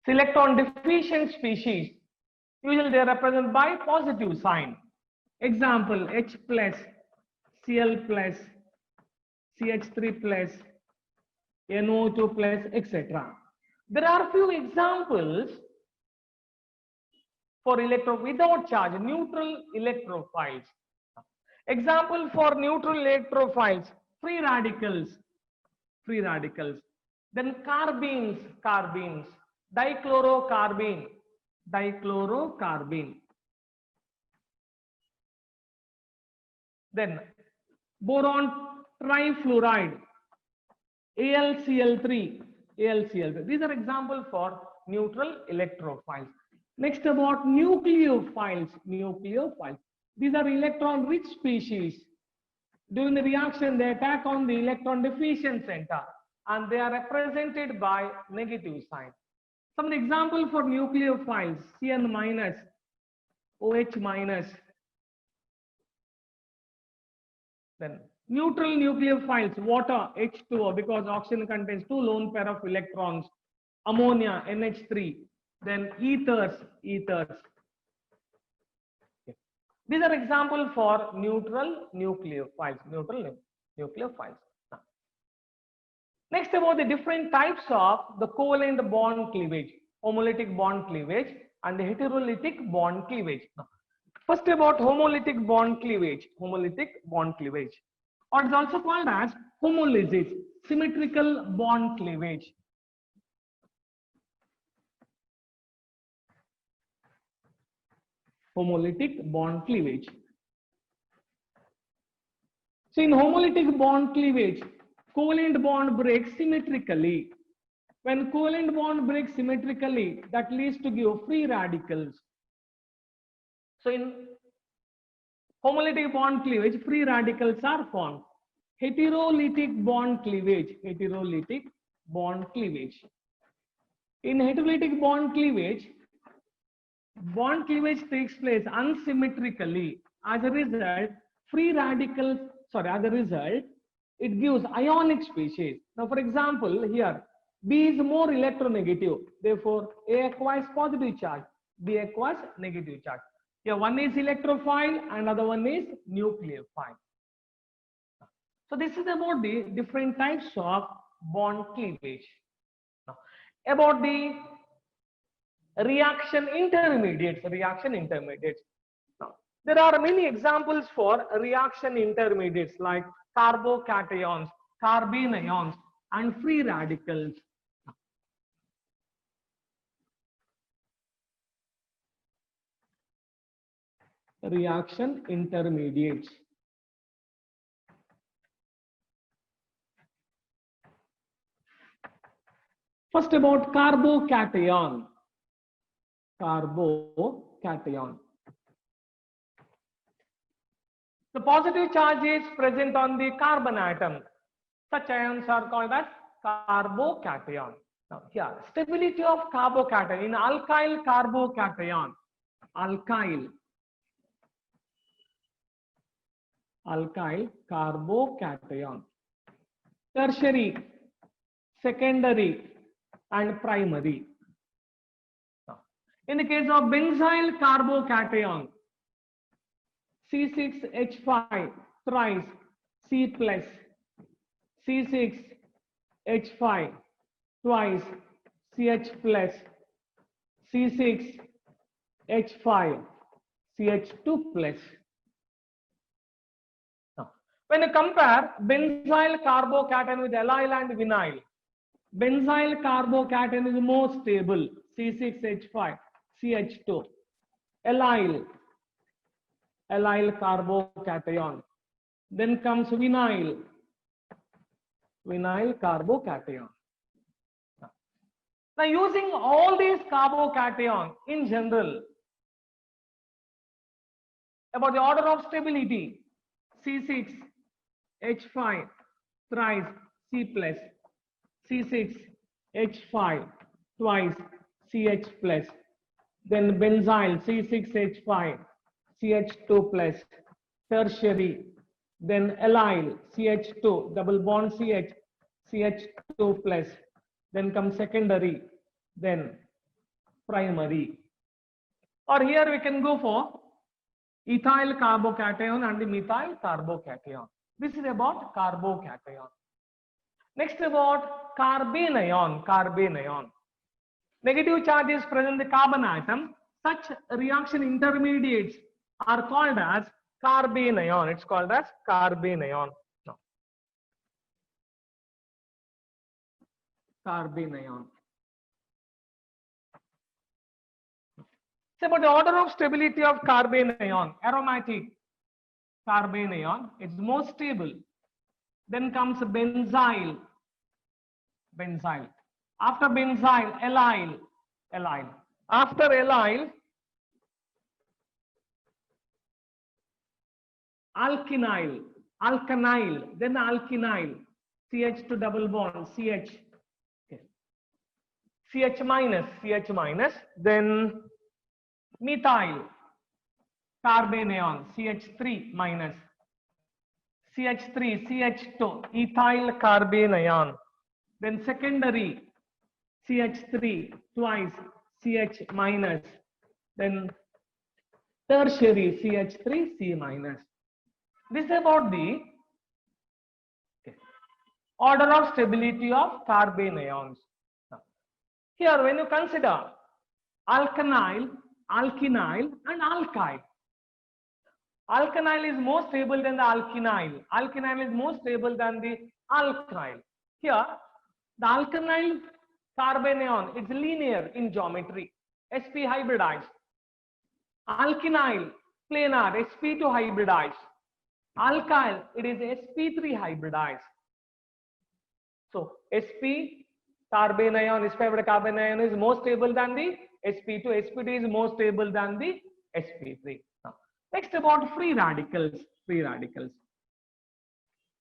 Electron deficient species, usually they are represented by positive sign. Example, H+, Cl+, CH3 plus, NO2 plus, etc. There are few examples for without charge, neutral electrophiles. Example for neutral electrophiles, free radicals, then carbenes, dichlorocarbene, then boron trifluoride, AlCl3. These are examples for neutral electrophiles. Next, about nucleophiles. These are electron-rich species. During the reaction, they attack on the electron deficient center, and they are represented by negative sign. Some example for nucleophiles: Cn minus, OH minus. Then neutral nucleophiles, water, H2O, because oxygen contains 2 lone pair of electrons, ammonia, NH3, then ethers. These are examples for neutral nucleophiles. Next, about the different types of the covalent bond cleavage, homolytic bond cleavage and the heterolytic bond cleavage. First, about homolytic bond cleavage, or it is also called as homolysis, symmetrical bond cleavage. Homolytic bond cleavage. So in homolytic bond cleavage, covalent bond breaks symmetrically. When covalent bond breaks symmetrically, that leads to give free radicals. So in homolytic bond cleavage, free radicals are formed. Heterolytic bond cleavage. In heterolytic bond cleavage takes place unsymmetrically. As a result, it gives ionic species. Now, for example, here B is more electronegative. Therefore, A acquires positive charge, B acquires negative charge. Here, one is electrophile and other one is nucleophile. So this is about the different types of bond cleavage. Now, about the reaction intermediates. Now, there are many examples for reaction intermediates like carbocations, carbene ions, and free radicals. Reaction intermediates. First, about carbocation. The positive charge is present on the carbon atom. Such ions are called as carbocation. Now, here, stability of carbocation in alkyl carbocation. Alkyl carbocation. Tertiary, secondary, and primary. In the case of benzyl carbocation, C6H5 thrice C plus, C6H5 twice CH plus, C6H5 CH2 plus. Now, when you compare benzyl carbocation with allyl and vinyl, benzyl carbocation is more stable, C6H5 CH2. Allyl carbocation. Then comes vinyl carbocation. Now, using all these carbocation in general, about the order of stability, C6H5 thrice C plus, C6H5 twice CH plus, then benzyl C6H5 CH2 plus, tertiary, then allyl CH2 double bond CH, CH2 plus, then comes secondary, then primary. Or here we can go for ethyl carbocation and the methyl carbocation. This is about carbocation. Next about carbanion. Carbanion. Negative charge is present in the carbon atom. Such reaction intermediates are called as carbanion. It's called as carbanion. No. Carbanion. So about the order of stability of carbanion, aromatic carbanion is most stable. Then comes benzyl. Benzyl. After benzyl, allyl. Allyl. After allyl, alkynyl. Alkanyl. Then alkynyl. CH2 double bond. CH. Okay. CH minus. CH minus. Then methyl. Carbanion. CH3 minus. CH3, CH2, ethyl carbanion. Then secondary, CH3 twice, CH minus. Then tertiary, CH3, C minus. This is about the order of stability of carbanions. Here, when you consider alkynyl, alkynyl, and alkyl. Alkynyl is more stable than the alkynyl. Alkynyl is more stable than the alkyl. Here, the alkynyl carbanion is linear in geometry, sp hybridized. Alkynyl planar, sp2 hybridized. Alkyl, it is sp3 hybridized. So, sp carbanion, sp carbanion is more stable than the sp2. sp2 is more stable than the sp3. Next about free radicals. Free radicals.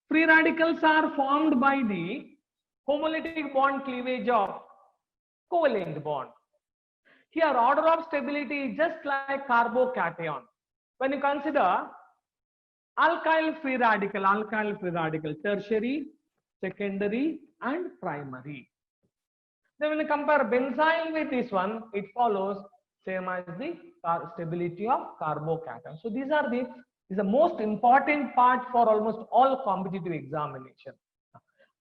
Free radicals are formed by the homolytic bond cleavage of covalent bond. Here order of stability is just like carbocation. When you consider alkyl free radical, tertiary, secondary and primary. Then when you compare benzyl with this one, it follows same as the stability of carbocation. So these are the most important part for almost all competitive examination.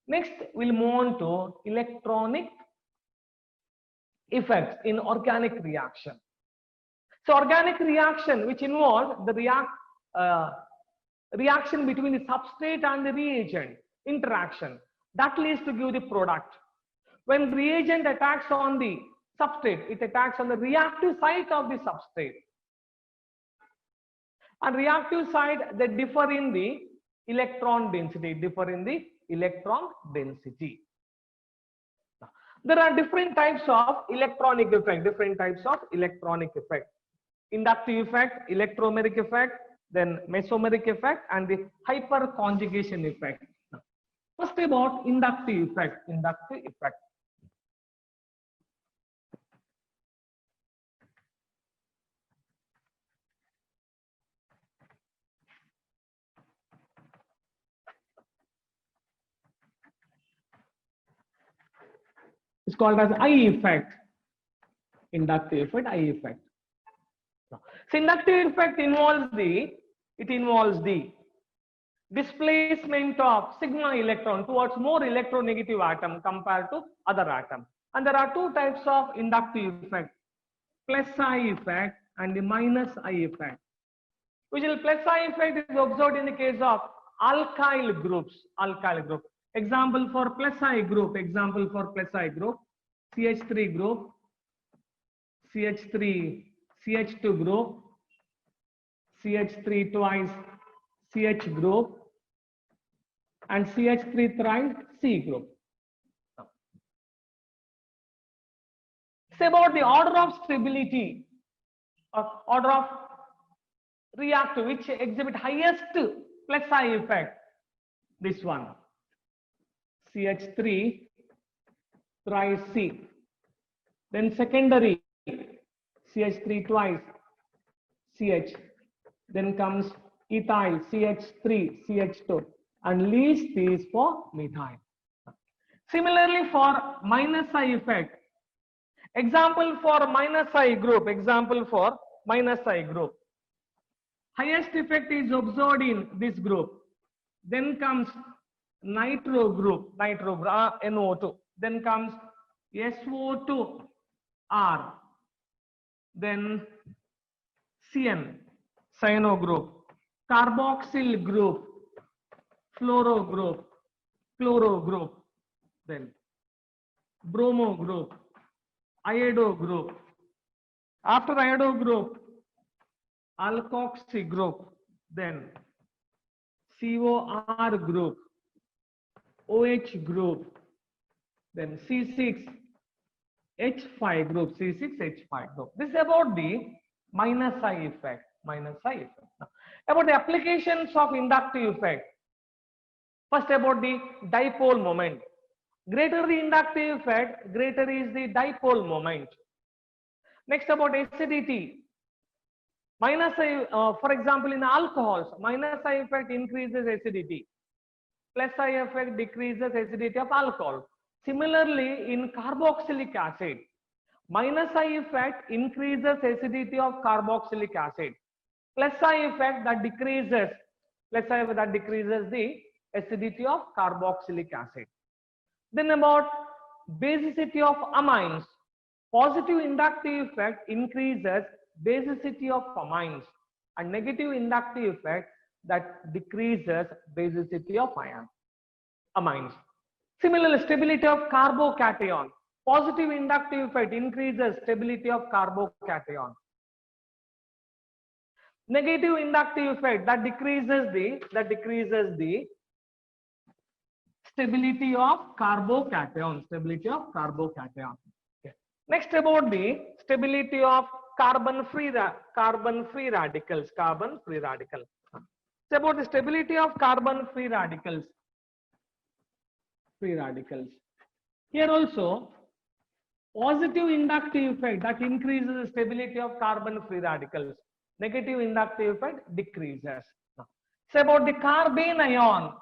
Next, we'll move on to electronic effects in organic reaction. So organic reaction, which involves the reaction between the substrate and the reagent interaction, that leads to give the product. When reagent attacks on the substrate, it attacks on the reactive site of the substrate. And reactive site, they differ in the electron density, There are different types of electronic effect, inductive effect, electromeric effect, then mesomeric effect, and the hyperconjugation effect. First about inductive effect. It's called as I effect. Inductive effect, I effect. So inductive effect involves the displacement of sigma electron towards more electronegative atom compared to other atom. And there are two types of inductive effect, plus I effect and the minus I effect. Usually plus I effect is observed in the case of alkyl groups. Example for plus I group, CH3 group, CH3, CH2 group, CH3 twice, CH group, and CH3 thrice, C group. Say about the order of stability, order of reactive, which exhibit highest plus I effect. This one, CH3 thrice C. Then secondary, CH3 twice, CH. Then comes ethyl, CH3, CH2, and least is for methyl. Similarly for minus I effect, example for minus I group, highest effect is observed in this group, Then comes nitro group, NO2. Then comes SO2R. Then CN, cyano group. Carboxyl group, fluoro group, chloro group. Then bromo group, iodo group. After iodo group, alkoxy group. Then COR group, OH group, then C6H5 group, C6H5 group. This is about the minus I effect. Minus I effect. Now, about the applications of inductive effect. First, about the dipole moment. Greater the inductive effect, greater is the dipole moment. Next, about acidity. Minus I, for example, in alcohols, minus I effect increases acidity. Plus I effect decreases acidity of alcohol. Similarly, in carboxylic acid, minus I effect increases acidity of carboxylic acid. Plus I effect that decreases, the acidity of carboxylic acid. Then about basicity of amines. Positive inductive effect increases basicity of amines, and negative inductive effect that decreases basicity of amines. Similarly, stability of carbocation. Positive inductive effect increases stability of carbocation. Negative inductive effect that decreases the stability of carbocation. Stability of carbocation. Okay. Next, about the stability of carbon-free radicals. Carbon-free radical. It's about the stability of carbon-free radicals. Free radicals. Here also, positive inductive effect that increases the stability of carbon-free radicals. Negative inductive effect decreases. It's about the carbene ion.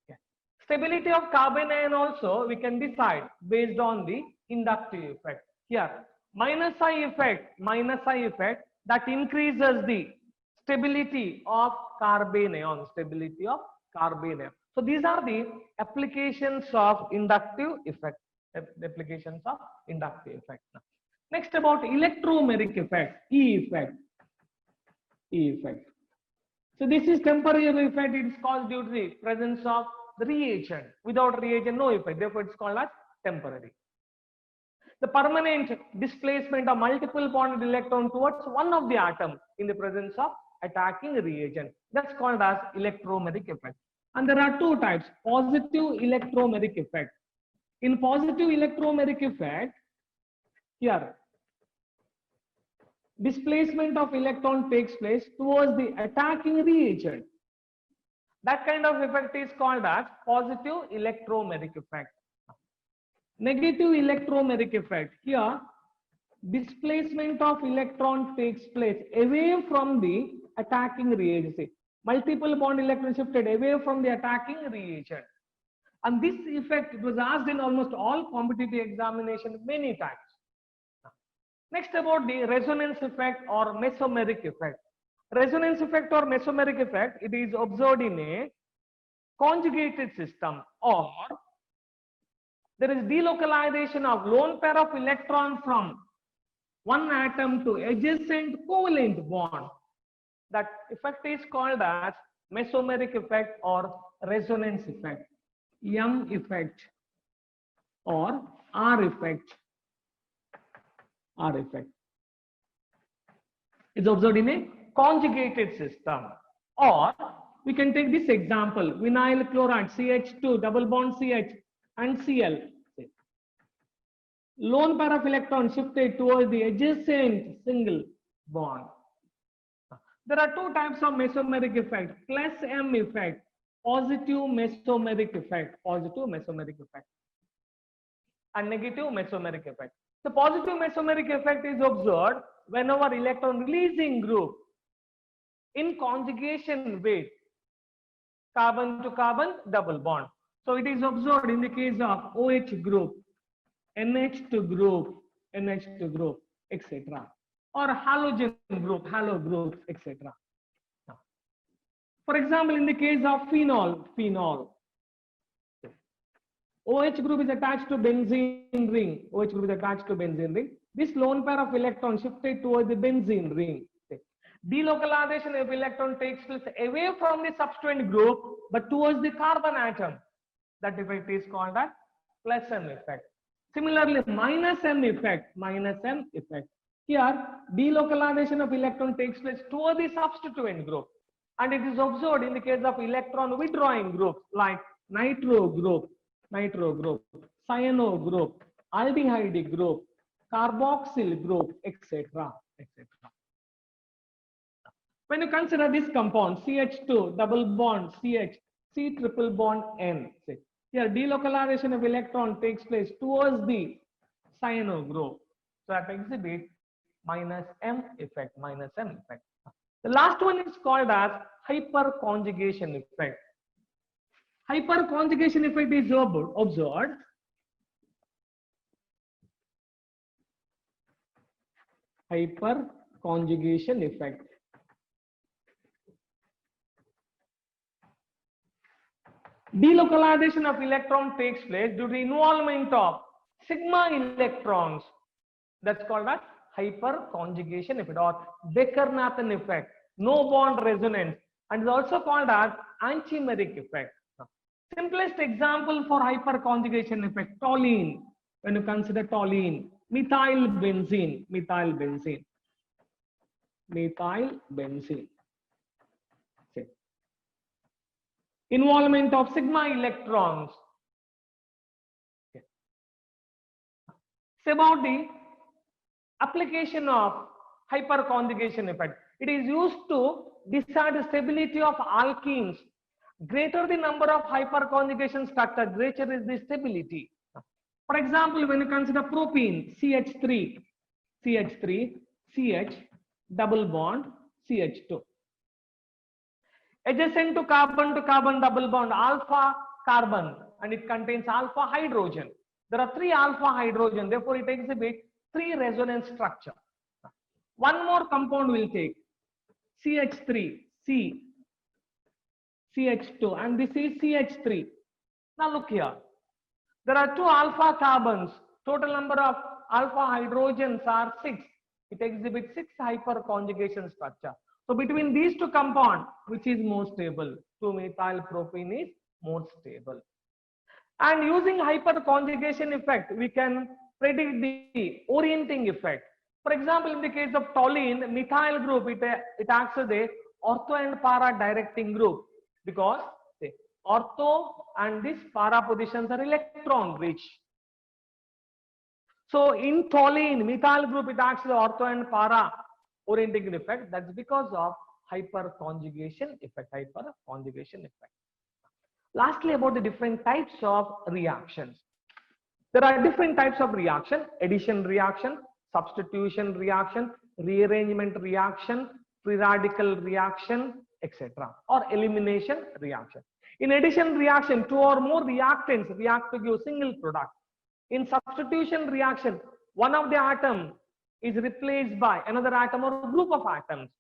Okay. Stability of carbene ion also we can decide based on the inductive effect. Here, minus I effect that increases the stability of carbene ion. So these are the applications of inductive effect. Next, about electromeric effect, E effect. So this is temporary effect. It is caused due to the presence of the reagent. Without reagent, no effect. Therefore, it's called as temporary. The permanent displacement of multiple bonded electron towards one of the atom in the presence of attacking reagent. That's called as electromeric effect. And there are two types: positive electromeric effect. In positive electromeric effect, here displacement of electron takes place towards the attacking reagent. That kind of effect is called as positive electromeric effect. Negative electromeric effect. Here, displacement of electron takes place away from the attacking reagent. See, multiple bond electron shifted away from the attacking reagent. And this effect was asked in almost all competitive examinations many times. Next, about the resonance effect or mesomeric effect. Resonance effect or mesomeric effect, it is observed in a conjugated system, or there is delocalization of lone pair of electron from one atom to adjacent covalent bond. That effect is called as mesomeric effect or resonance effect, M effect or R effect. It's observed in a conjugated system. Or we can take this example: vinyl chloride, CH2, double bond CH and Cl. Lone pair of electrons shifted towards the adjacent single bond. There are two types of mesomeric effect: plus M effect, positive mesomeric effect, and negative mesomeric effect. The positive mesomeric effect is observed whenever electron releasing group in conjugation with carbon to carbon double bond. So it is observed in the case of OH group, NH2 group, etc. or halogen group, halo groups, etc. For example, in the case of phenol, OH group is attached to benzene ring. OH group is attached to benzene ring. This lone pair of electrons shifted towards the benzene ring. Delocalization of electron takes place away from the substituent group but towards the carbon atom. That effect is called as plus M effect. Similarly, minus M effect. Here, delocalization of electron takes place towards the substituent group, and it is observed in the case of electron withdrawing groups like nitro group, cyano group, aldehyde group, carboxyl group, etc. When you consider this compound CH2 double bond CH, C triple bond N, here delocalization of electron takes place towards the cyano group, so that exhibits minus M effect. The last one is called as hyperconjugation effect. Hyperconjugation effect is observed hyperconjugation effect. Delocalization of electron takes place due to involvement of sigma electrons. That's called as hyperconjugation effect or Becker-Nathan effect. No bond resonance, and is also called as antimeric effect. Simplest example for hyperconjugation effect, toluene. When you consider toluene, methyl benzene. Involvement of sigma electrons. It's about the application of hyperconjugation effect. It is used to decide the stability of alkenes. Greater the number of hyperconjugation structure, greater is the stability. For example, when you consider propene, CH3, CH double bond, CH2. Adjacent to carbon double bond, alpha carbon, and it contains alpha hydrogen. There are 3 alpha hydrogen, therefore it exhibits 3 resonance structure. One more compound will take CH3, CH2, and this is CH3. Now look here. There are 2 alpha carbons. Total number of alpha hydrogens are 6. It exhibits 6 hyperconjugation structure. So between these 2 compounds, which is more stable? 2-methylpropene is more stable. And using hyperconjugation effect, we can predict the orienting effect. For example, in the case of toluene, methyl group, it acts as a ortho and para directing group, because the ortho and this para positions are electron rich. So in toluene, methyl group, it acts as ortho and para orienting effect. That's because of hyperconjugation effect. Lastly, about the different types of reactions. There are different types of reaction: addition reaction, substitution reaction, rearrangement reaction, free radical reaction, etc., or elimination reaction. In addition reaction, 2 or more reactants react to give single product. In substitution reaction, one of the atom is replaced by another atom or group of atoms.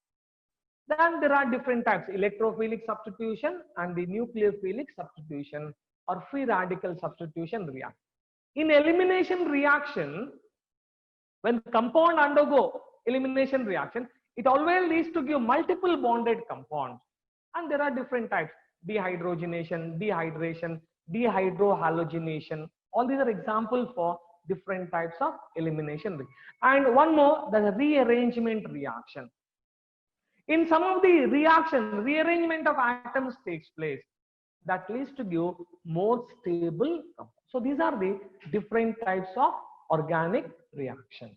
Then there are different types: electrophilic substitution and the nucleophilic substitution or free radical substitution reaction. In elimination reaction, when compound undergo elimination reaction, it always leads to give multiple bonded compounds. And there are different types: dehydrogenation, dehydration, dehydrohalogenation. All these are examples for different types of elimination. And one more, the rearrangement reaction. In some of the reaction, rearrangement of atoms takes place. That leads to give more stable compounds. So these are the different types of organic reactions.